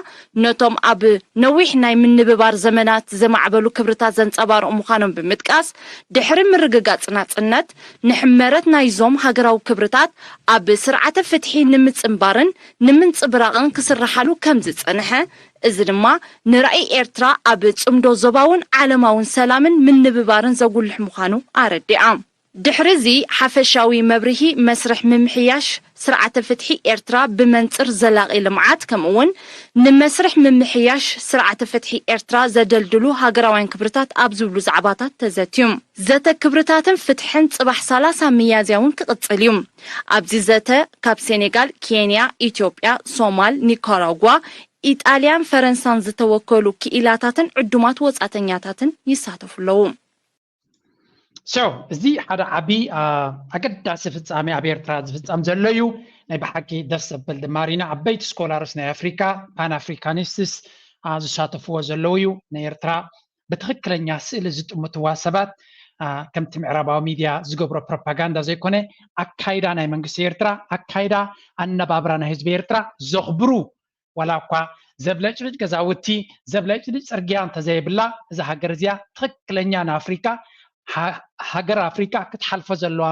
ነቶም ኣብ ነዊሕ ናይ ምንብባር ዘመናት ዘማዕበሉ ክብርታት ዘንጸባርቑ ምዃኖም ብምጥቃስ ድሕሪ ምርግጋጽ ናጽነት ንሕመረት ናይዞም ሃገራዊ ክብርታት ኣብ ስርዓተ ፍትሒ ንምጽንባርን ንምንጽብራቕን ክስራሓሉ ከም ዝጸንሐ እዚ ድማ ንራእይ ኤርትራ ኣብ ጽምዶ ዞባውን ዓለማውን ሰላምን ምንብባርን ዘጉልሕ ምዃኑ ኣረዲኣ ድሕሪዚ ሓፈሻዊ መብርሂ መስርሕ ምምሕያሽ ስርዓተ ፍትሒ ኤርትራ ብመንጽር ዘላቒ ልምዓት ከምኡውን ንመስርሕ ምምሕያሽ ስርዓተ ፍትሒ ኤርትራ ዘደልድሉ ሃገራውያን ክብርታት ኣብ ዝብሉ ዛዕባታት ተዘትዩ ዘተ ክብርታትን ፍትሕን ጽባሕ 30 ሚያዝያ እውን ክቕጽል እዩ ኣብዚ ዘተ ካብ ሴኔጋል ኬንያ ኢትዮጵያ ሶማል ኒካራጓ ኢጣልያን ፈረንሳን ዝተወከሉ ክኢላታትን ዕዱማት ወጻተኛታትን ይሳተፉ ኣለዉ እዚ ሓደ ዓቢ ኣገዳሲ ፍጻሜ ኣብ ኤርትራ ዝፍጸም ዘሎ እዩ ናይ ብሓቂ ደስ ዘብል ድማሪና ዓበይቲ ስኮላርስ ናይ ኣፍሪካ ፓን ኣፍሪካኒስትስ ዝሳተፍዎ ዘለዉ እዩ ናይ ኤርትራ ብትክክለኛ ስእሊ ዝጥምትዋ ሰባት ከምቲ ምዕራባዊ ሚድያ ዝገብሮ ፕሮፓጋንዳ ዘይኮነ ኣካይዳ ናይ መንግስቲ ኤርትራ ኣካይዳ ኣነባብራ ናይ ህዝቢ ኤርትራ ዘኽብሩ ዋላ እኳ ዘብለጭልጭ ገዛውቲ ዘብለጭልጭ ጽርግያ እንተዘይብላ እዛ ሃገር እዚኣ ትክክለኛ ንኣፍሪካ ሃገር ኣፍሪካ ክትሓልፎ ዘለዋ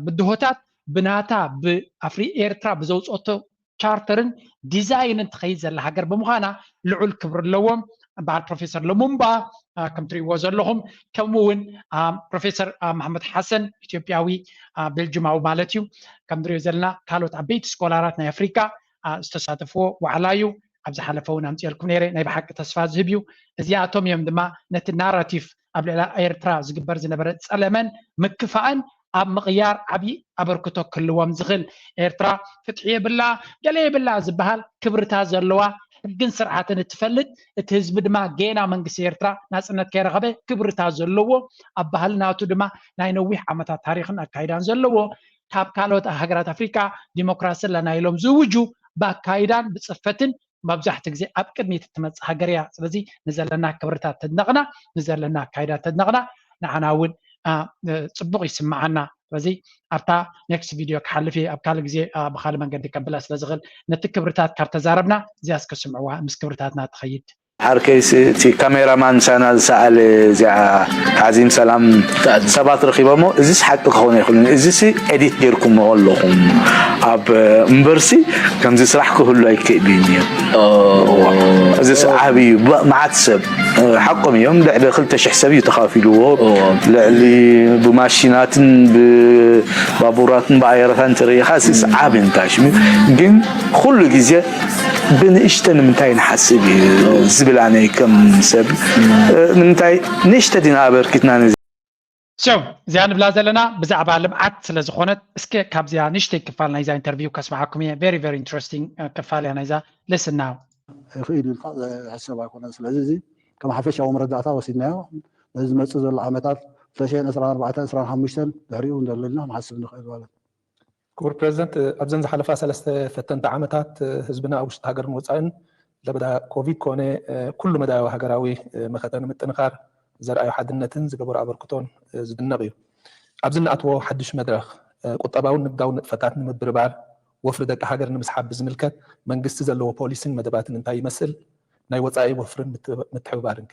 ብድሆታት ብናታ ኤርትራ ብዘውፅኦቶ ቻርተርን ዲዛይንን ትኸይድ ዘላ ሃገር ብምዃና ልዑል ክብሪ ኣለዎም በዓል ፕሮፌሰር ለሙምባ ከም ትሪእዎ ዘለኹም ከምኡውን ፕሮፌሰር መሓመድ ሓሰን ኢትዮጵያዊ ቤልጅማዊ ማለት እዩ ከም ንሪኦ ዘለና ካልኦት ዓበይቲ ስኮላራት ናይ ኣፍሪካ ዝተሳተፍዎ ዋዕላ እዩ ኣብዚ ሓለፈ እውን ኣምፂአልኩም ነይረ ናይ ብሓቂ ተስፋ ዝህብ እዩ እዚኣቶም እዮም ድማ ነቲ ናራቲቭ ኣብ ልዕሊ ኤርትራ ዝግበር ዝነበረ ጸለመን ምክፋእን ኣብ ምቕያር ዓብዪ ኣበርክቶ ክህልዎም ዝኽእል ኤርትራ ፍትሒ የብላ ገለ የብላ ዝበሃል ክብርታት ዘለዋ ሕግን ስርዓትን እትፈልጥ እቲ ህዝቢ ድማ ጌና መንግስቲ ኤርትራ ናጽነት ከይረኸበ ክብርታት ዘለዎ ኣብ ባህሊ ናቱ ድማ ናይ ነዊሕ ዓመታት ታሪኽን ኣካይዳን ዘለዎ ካብ ካልኦት ሃገራት ኣፍሪካ ዲሞክራሲ ኣለና ኢሎም ዝውጁ ብኣካይዳን ብፅፈትን መብዛሕትኡ ግዜ ኣብ ቅድሚት እትመጽእ ሃገር እያ ስለዚ ንዘለና ክብርታት ተድነቕና ንዘለና ኣካይዳት ተድነቕና ንዓና እውን ጽቡቕ ይስምዓና ስለዚ ኣብታ ኔክስት ቪድዮ ክሓልፍ ኣብ ካልእ ግዜ ብካልእ መንገዲ ከብላ ስለ ዝኽእል ነቲ ክብርታት ካብ ተዛረብና እዚኣ እስከስምዕዋ ምስ ክብርታትና ትኸይድ ሓርከይስ እቲ ካሜራማን ቻናል ሰኣለ እዚኣ ሓዚም ሰላም ሰባት ረኺቦሞ እዚስ ሓቂ ክኾነ ይኽእልን እዚሲ ኤዲት ጌርኩሞ ኣለኹም ኣብ እምበርሲ ከምዚ ስራሕ ክህሉ ኣይክእልን እዮም እዚስ ዓብዪ መዓት ሰብ ሓቆም እዮም ልዕሊ 2,000 ሰብ እዩ ተኻፊልዎ ልዕሊ ብማሽናትን ብባቡራትን ብኣየራታትን ተሪኢኻ እዚስ ዓብ እንታሽሚ ግን ኩሉ ግዜ ብንእሽተ ንምንታይ ንሓስብ ዝብል ኣነ ከም ሰብ ንምንታይ ንእሽተ ዲና ኣበርኪትና እዚኣ ንብላ ዘለና ብዛዕባ ልምዓት ስለ ዝኾነት እስከ ካብዚኣ ንእሽተይ ክፋል ናይዛ ኢንተርቪው ከስማዓኩም እየ ቨሪ ቨሪ ኢንትረስቲንግ ክፋል እያ ናይዛ ልስና ይኽእል ኢልካ ዝሕሰብ ኣይኮነን ስለዚ እዚ ከም ሓፈሻዊ መረዳእታ ወሲድናዮ ነዚ ዝመፅእ ዘሎ ዓመታት 2024 25 ድሕሪኡ እንደለና ንሓስብ ንኽእል ማለት ክቡር ፕሬዚደንት ኣብዘን ዝሓለፋ 3 ፈተንቲ ዓመታት ህዝብና ኣብ ውሽጢ ሃገር ምውፃእን ለበዳ ኮቪድ ኮነ ኩሉ መዳያዊ ሃገራዊ መኸተን ምጥንኻር ዘርኣዩ ሓድነትን ዝገበሩ ኣበርክቶን ዝድነቕ እዩ ኣብዚ ንኣትዎ ሓድሽ መድረኽ ቁጠባውን ንግዳውን ንጥፈታት ንምብርባር ወፍሪ ደቂ ሃገር ንምስሓብ ብዝምልከት መንግስቲ ዘለዎ ፖሊስን መደባትን እንታይ ይመስል ናይ ወፃኢ ወፍርን ምትሕብባርን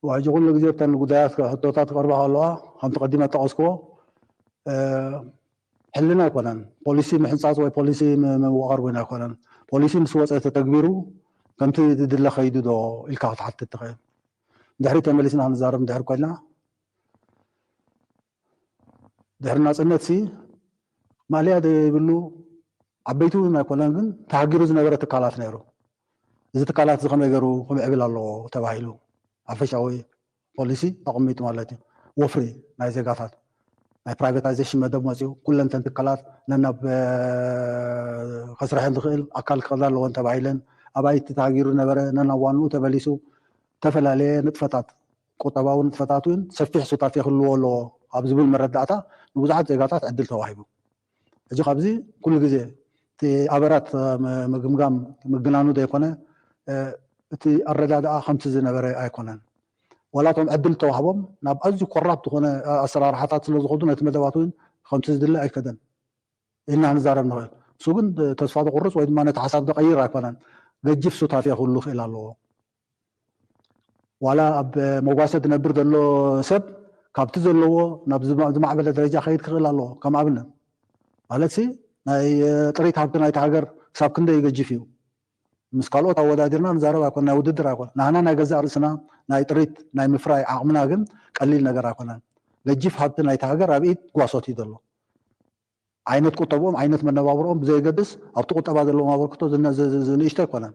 ዋጅ ኩሉ ግዜ እተን ጉዳያት ሕቶታት ክቐርባ ከለዋ ከምቲ ቀዲመ ጠቐስክዎ ሕልና ኣይኮነን ፖሊሲ ምሕንፃፅ ወይ ፖሊሲ ምውቃር እውን ኣይኮነን ፖሊሲ ምስ ወፀ ተተግቢሩ ከምቲ ዝድለ ከይዱ ዶ ኢልካ ክትሓትት ትኽእል ድሕሪ ተመሊስና ክንዛረብ እንድሕር ኮይና ድሕሪ ናጽነት ሲ ማልያ ዘይብሉ ዓበይቱ ናይ ኮነን ግን ተሃጊሩ ዝነበረ ትካላት ነይሩ እዚ ትካላት ከመይ ገይሩ ክምዕብል ኣለዎ ተባሂሉ ሓፈሻዊ ፖሊሲ ተቐሚጡ ማለት እዩ ወፍሪ ናይ ዜጋታት ናይ ፕራይቬታይዜሽን መደብ መፅኡ ኩለንተን ትካላት ነናብ ከስርሐን ዝኽእል ኣካል ክኸዳ ኣለዎን ተባሂለን ኣባይቲ ተሃጊሩ ነበረ ነናብ ዋንኡ ተመሊሱ ተፈላለየ ንጥፈታት ቁጠባዊ ንጥፈታት እውን ሰፊሕ ሱታፍ የክልዎ ኣለዎ ኣብ ዝብል መረዳእታ ንብዙሓት ዜጋታት ዕድል ተዋሂቡ ሕጂ ካብዚ ኩሉ ግዜ እቲ ኣበራት ምግምጋም ምግናኑ ዘይኮነ እቲ ኣረዳድኣ ከምቲ ዝነበረ ኣይኮነን ወላቶም ዕድል ተዋሂቦም ናብ ኣዝዩ ኮራፕት ዝኾነ ኣሰራርሓታት ስለ ዝኸዱ ነቲ መደባት እውን ከምቲ ዝድለ ኣይከደን ኢልና ክንዛረብ ንኽእል እሱ ግን ተስፋ ዘቁርፅ ወይ ድማ ነቲ ሓሳብ ተቐይር ኣይኮነን ገጅፍ ሱታፍ የክህሉ ክእል ኣለዎ ዋላ ኣብ መጓሰ ትነብር ዘሎ ሰብ ካብቲ ዘለዎ ናብ ዝማዕበለ ደረጃ ከይድ ክኽእል ኣለዎ ከም ኣብነት ማለት ናይ ጥሪት ሃብቲ ናይቲ ሃገር ክሳብ ክንደይ ይገጅፍ እዩ ምስ ካልኦት ኣወዳዲርና ንዛረብ ኣይኮነ ናይ ውድድር ኣይኮነ ንሕና ናይ ገዛእ ርእስና ናይ ጥሪት ናይ ምፍራይ ዓቕምና ግን ቀሊል ነገር ኣይኮነን ገጅፍ ሃብቲ ናይቲ ሃገር ኣብ ኢድ ጓሶት እዩ ዘሎ ዓይነት ቁጠብኦም ዓይነት መነባብሮኦም ብዘይገድስ ኣብቲ ቁጠባ ዘለዎም ኣበርክቶ ንእሽቶ ኣይኮነን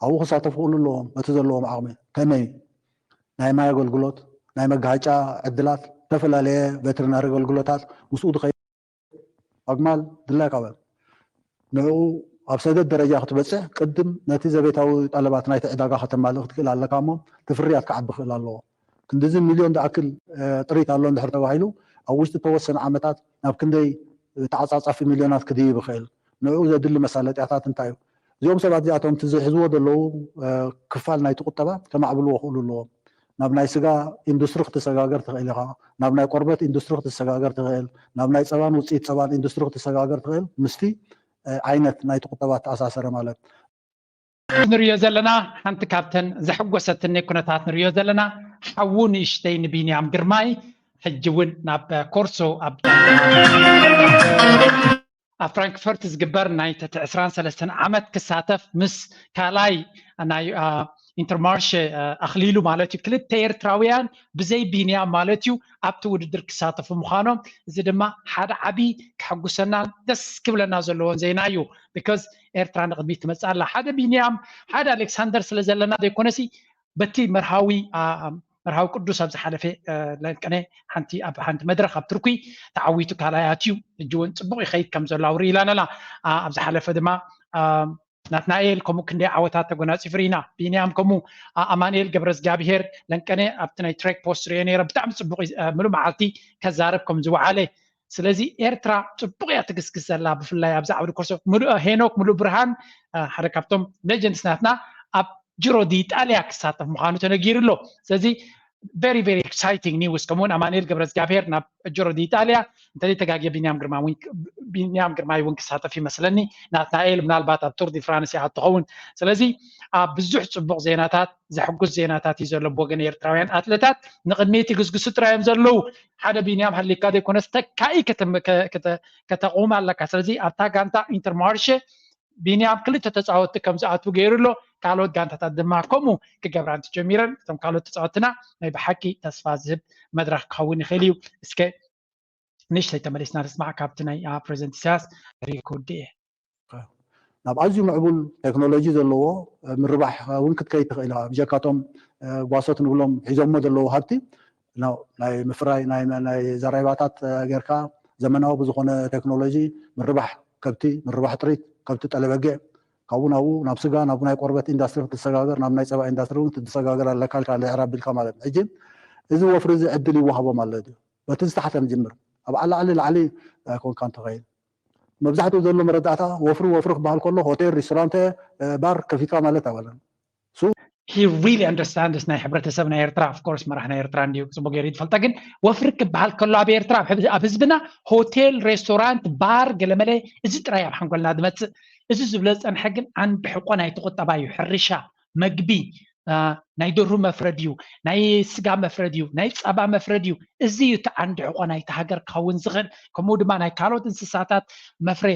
ኣብኡ ክሳተፉ ክእሉ ኣለዎም እቲ ዘለዎም ዓቕሚ ከመይ ናይ ማይ ኣገልግሎት ናይ መጋጫ ዕድላት ዝተፈላለየ ቬተሪናሪ ኣገልግሎታት ምስኡ ድኸይድ ኣግማል ድላይ ካብን ንዕኡ ኣብ ሰደድ ደረጃ ክትበፅሕ ቅድም ነቲ ዘቤታዊ ጠለባት ናይቲ ዕዳጋ ከተማልእ ክትክእል ኣለካ እሞ ትፍርያት ክዓቢ ክእል ኣለዎ ክንዲዚ ሚልዮን ዝኣክል ጥሪት ኣሎ እንድሕር ተባሂሉ ኣብ ውሽጢ ተወሰነ ዓመታት ናብ ክንደይ ተዓፃፃፊ ሚልዮናት ክድይብ ይኽእል ንዕኡ ዘድሊ መሳለጥያታት እንታይ እዩ እዚኦም ሰባት እዚኣቶም እቲ ዝሕዝዎ ዘለዉ ክፋል ናይቲ ቁጠባ ከማዕብልዎ ክእሉ ኣለዎም ናብ ናይ ስጋ ኢንዱስትሪ ክትሰጋገር ትኽእል ኢኻ ናብ ናይ ቆርበት ኢንዱስትሪ ክትሰጋገር ትኽእል ናብ ናይ ፀባን ውፅኢት ፀባን ኢንዱስትሪ ክትሰጋገር ትኽእል ምስቲ ዓይነት ናይቲ ቁጠባ ተኣሳሰረ ማለት ንሪኦ ዘለና ሓንቲ ካብተን ዘሐጎሰትኒ ኩነታት ንሪኦ ዘለና ሓዉ ንእሽተይ ንቢንያም ግርማይ ሕጂ እውን ናብ ኮርሶ ኣብ ፍራንክፈርት ዝግበር ናይ 23 ዓመት ክሳተፍ ምስ ካልኣይ ናይ ኢንተርማርሽ ኣኽሊሉ ማለት እዩ ክልተ ኤርትራውያን ብዘይ ቢንያም ማለት እዩ ኣብቲ ውድድር ክሳተፉ ምዃኖም እዚ ድማ ሓደ ዓብይ ክሐጉሰናን ደስ ክብለና ዘለዎን ዜና እዩ ቢካዝ ኤርትራ ንቅድሚት ትመፅእ ኣላ ሓደ ቢንያም ሓደ ኣሌክሳንደር ስለ ዘለና ዘይኮነሲ በቲ መርሃዊ ቅዱስ ኣብ ዝሓለፈ ለንቀነ ኣብ ሓንቲ መድረክ ኣብ ትርኩ ተዓዊቱ ካልኣይ ኣትዩ ሕጂ እውን ፅቡቅ ይኸይድ ከም ዘሎ ኣውሪኢላ ኣለና ኣብ ዝሓለፈ ድማ ናትናኤል ከምኡ ክንደይ ዓወታት ተጎናፂፉ ኢና ቢንያም ከምኡ ኣማንኤል ገብረዝጋብሄር ለንቀነ ኣብቲ ናይ ትሬክ ፖስት ሪኦ ነይረ ብጣዕሚ ፅቡቅ ሙሉእ መዓልቲ ከዛርብ ከም ዝወዓለ ስለዚ ኤርትራ ፅቡቅ እያ ትግስግስ ዘላ ብፍላይ ኣብዚ ዓውዲ ኮርሶ ሄኖክ ሙሉእ ብርሃን ሓደ ካብቶም ሌጀንድስ ናትና ኣብ ጅሮ ዲ ኢጣልያ ክሳተፍ ምዃኑ ተነጊሩ ኣሎ ስለዚ very very exciting news ከምኡውን ኣማንኤል ገብረዝጋብሄር ናብ ጅሮ ዲ ኢጣልያ እንተዘይ ተጋጊ ቢንያም ግርማይ እውን ክሳተፍ ይመስለኒ ናትናኤል ምናልባት ኣብ ቱር ዲ ፍራንስ ኢኻ ትኸውን ስለዚ ብዙሕ ፅቡቅ ዜናታት ዘሕጉስ ዜናታት እዩ ዘሎ ብወገን ኤርትራውያን ኣትሌታት ንቅድሚት ይግስግሱ ጥራዮም ዘለው ሓደ ቢንያም ሃሊካ ዘይኮነስ ተካኢ ከተቁም ኣለካ ስለዚ ኣብታ ጋንታ ኢንተርማርሽ ቢንያም ክልተ ተፃወቲ ከም ዝኣትው ገይሩ ኣሎ ካልኦት ጋንታታት ድማ ከምኡ ክገብራን ተጀሚረን እቶም ካልኦት ተፃወትና ናይ ብሓቂ ተስፋ ዝህብ መድረክ ክኸውን ይኽእል እዩ እስከ ንእሽተይ ተመሊስና ንስማዕ ካብቲ ናይ ፕሬዚደንት ኢሳያስ ሪኮርድ እየ ናብ ኣዝዩ ምዕቡል ቴክኖሎጂ ዘለዎ ምርባሕ እውን ክትከይድ ትኽእል ኢኻ ብጀካቶም ጓሶት ንብሎም ሒዞሞ ዘለዉ ሃብቲ ናይ ምፍራይ ናይ ዘራይባታት ጌርካ ዘመናዊ ብዝኾነ ቴክኖሎጂ ምርባሕ ከብቲ ምርባሕ ጥሪት ከብቲ ጠለበጊዕ ካብኡ ናብኡ ናብ ስጋ ናብ ናይ ቆርበት ኢንዳስትሪ ክትሰጋገር ናብ ናይ ፀባ ኢንዳስትሪ እውን ክትሰጋገር ኣለካ ኢልካ ልዕራብ ቢልካ ማለት እዩ ሕጂ እዚ ወፍሪ እዚ ዕድል ይወሃቦ ማለት እዩ በቲ ዝተሓተ ንጅምር ኣብ ላዕሊ ኮንካ እንትኸይድ መብዛሕትኡ ዘሎ መረዳእታ ወፍሪ ክበሃል ከሎ ሆቴል ሬስቶራንት ባር ከፊትካ ማለት ኣይኮነን he really understands ናይ ሕብረተሰብ ናይ ኤርትራ of course መራሕ ናይ ኤርትራ እንዲሁ ፅቡቅ ገይሩ ይፈልጣ ግን ወፍሪ ክበሃል ከሎ ኣብ ኤርትራ ኣብ ህዝብና ሆቴል ሬስቶራንት ባር ገለመለ እዚ ጥራይ ኣብ ሓንጎልና ዝመፅእ እዚ ዝብለ ፀንሐ ግን ዓንዲ ሕቆ ናይቲ ቁጠባ እዩ ሕርሻ መግቢ ናይ ደርሁ መፍረድ እዩ ናይ ስጋ መፍረድ እዩ ናይ ፀባ መፍረድ እዩ እዚ እዩ እቲ ዓንዲ ሕቆ ናይቲ ሃገር ክኸውን ዝኽእል ከምኡ ድማ ናይ ካልኦት እንስሳታት መፍረ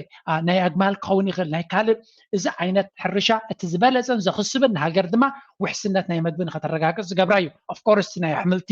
ናይ ኣግማል ክኸውን ይኽእል ናይ ካልእ እዚ ዓይነት ሕርሻ እቲ ዝበለፀን ዘኽስብን ንሃገር ድማ ውሕስነት ናይ መግቢ ንኸተረጋግፅ ዝገብራ እዩ ኦፍኮርስ ናይ ኣሕምልቲ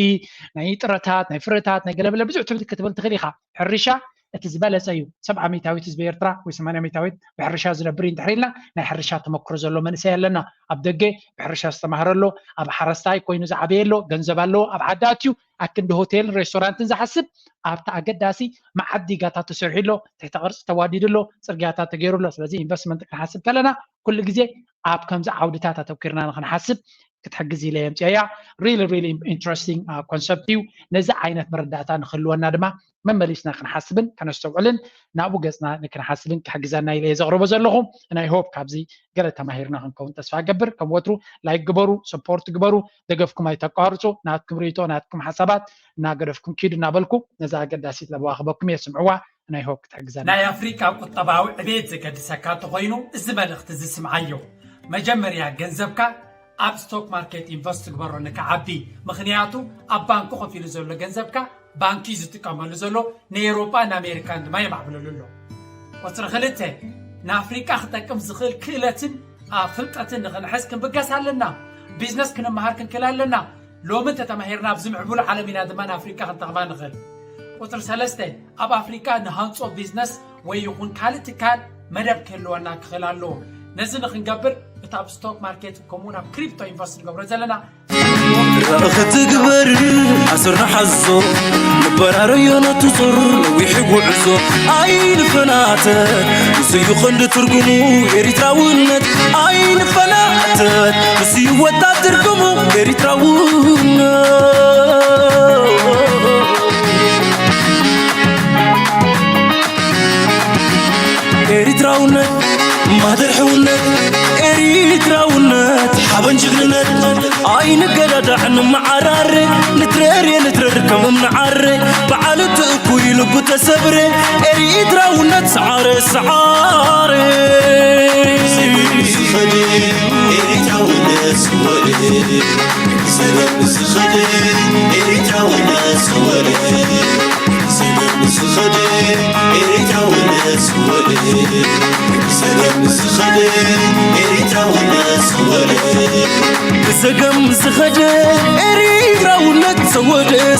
ናይ ጥረታት ናይ ፍረታት ናይ ገለመለ ብዙሕ ትብል ክትብል ትኽእል ኢኻ ሕርሻ اتزبالة سبعة ميتاويت زبيرترا و8 ميتاويت بحرشة زنبرين تحريلنا ناي حرشة تمكرز له منسي لنا أبدقي بحرشة استمهر له أب حرستاي كوينو زعبيلو جنزبالو أب عداتيو أكن هوتيل ريستورانت زحسب أب تأجداسي مع عدي قاتا تسرحي له تحت قرص تواديد له صرقاتا تغيرو له سلازي انفستمنت كنحسب كلنا كل جزء أب كمز عودتاتا توكيرنا نحسب كتحجزي لي امتياع really interesting concept نزع عينت مرداتا نخلونا دما ممليسنا كنحسبن كنستوعلن نابو قصنا نكنحسبن كحجزنا إلى زغرب زلهم and I hope كابزي قرأت تماهيرنا هنكون تسفع جبر كوترو لايك جبرو support جبرو دقفكم أي تقارصو ناتكم ريتو ناتكم حسابات ناقرفكم كيد نابلكم نزع قداسيت لبواخبكم يسمعوا and I hope كتحجزنا ناي أفريقيا قطباوي عبيد زكاد سكاتو غينو الزبال اختزي سمعيو مجمريا جنزبكا أب ستوك ماركت إنفست جبرو نكعبي مخنياتو أب بانكو خفيل زولو جنزبكا بانكي زتكامل زولو نيروبا نامريكا ما يمعبلو لولو وترخلته نافريكا اختكم زخيل كيلتن فلقتن نحس كن بقاس لنا بيزنس كنا مهار كن كلال لنا لو من تتمهيرنا بزمعبول عالمنا دمان أفريكا خنتغمان نغل وترسلسته أب أفريكا نهانسو بيزنس ويكون كالتكال مدب كلوانا كخلالو نزل خنقبر بتاع ستوك ماركت كومونا كريبتو انفست نقبر زلنا رأخت قبر عصرنا حزو نبرا ريانا تصر ويحبو عزو عين فناتت وسيو خند ترقمو إريتراونت عين فناتت وسيو ودا ترقمو إريتراونت إريتراونت مادر حونت إريتراونت حبن جغنت عين قلد عن معرار نترر كم منعر بعالت اكوي لبو تسبر إريتراونت سعار إريتراونت سوالي سلام سخدي إريتراونت سوالي سلام سخدي إريتراونت سوالي سلام سخدي إريتراونت سوالي سقم سخدي إريتراونت سوالي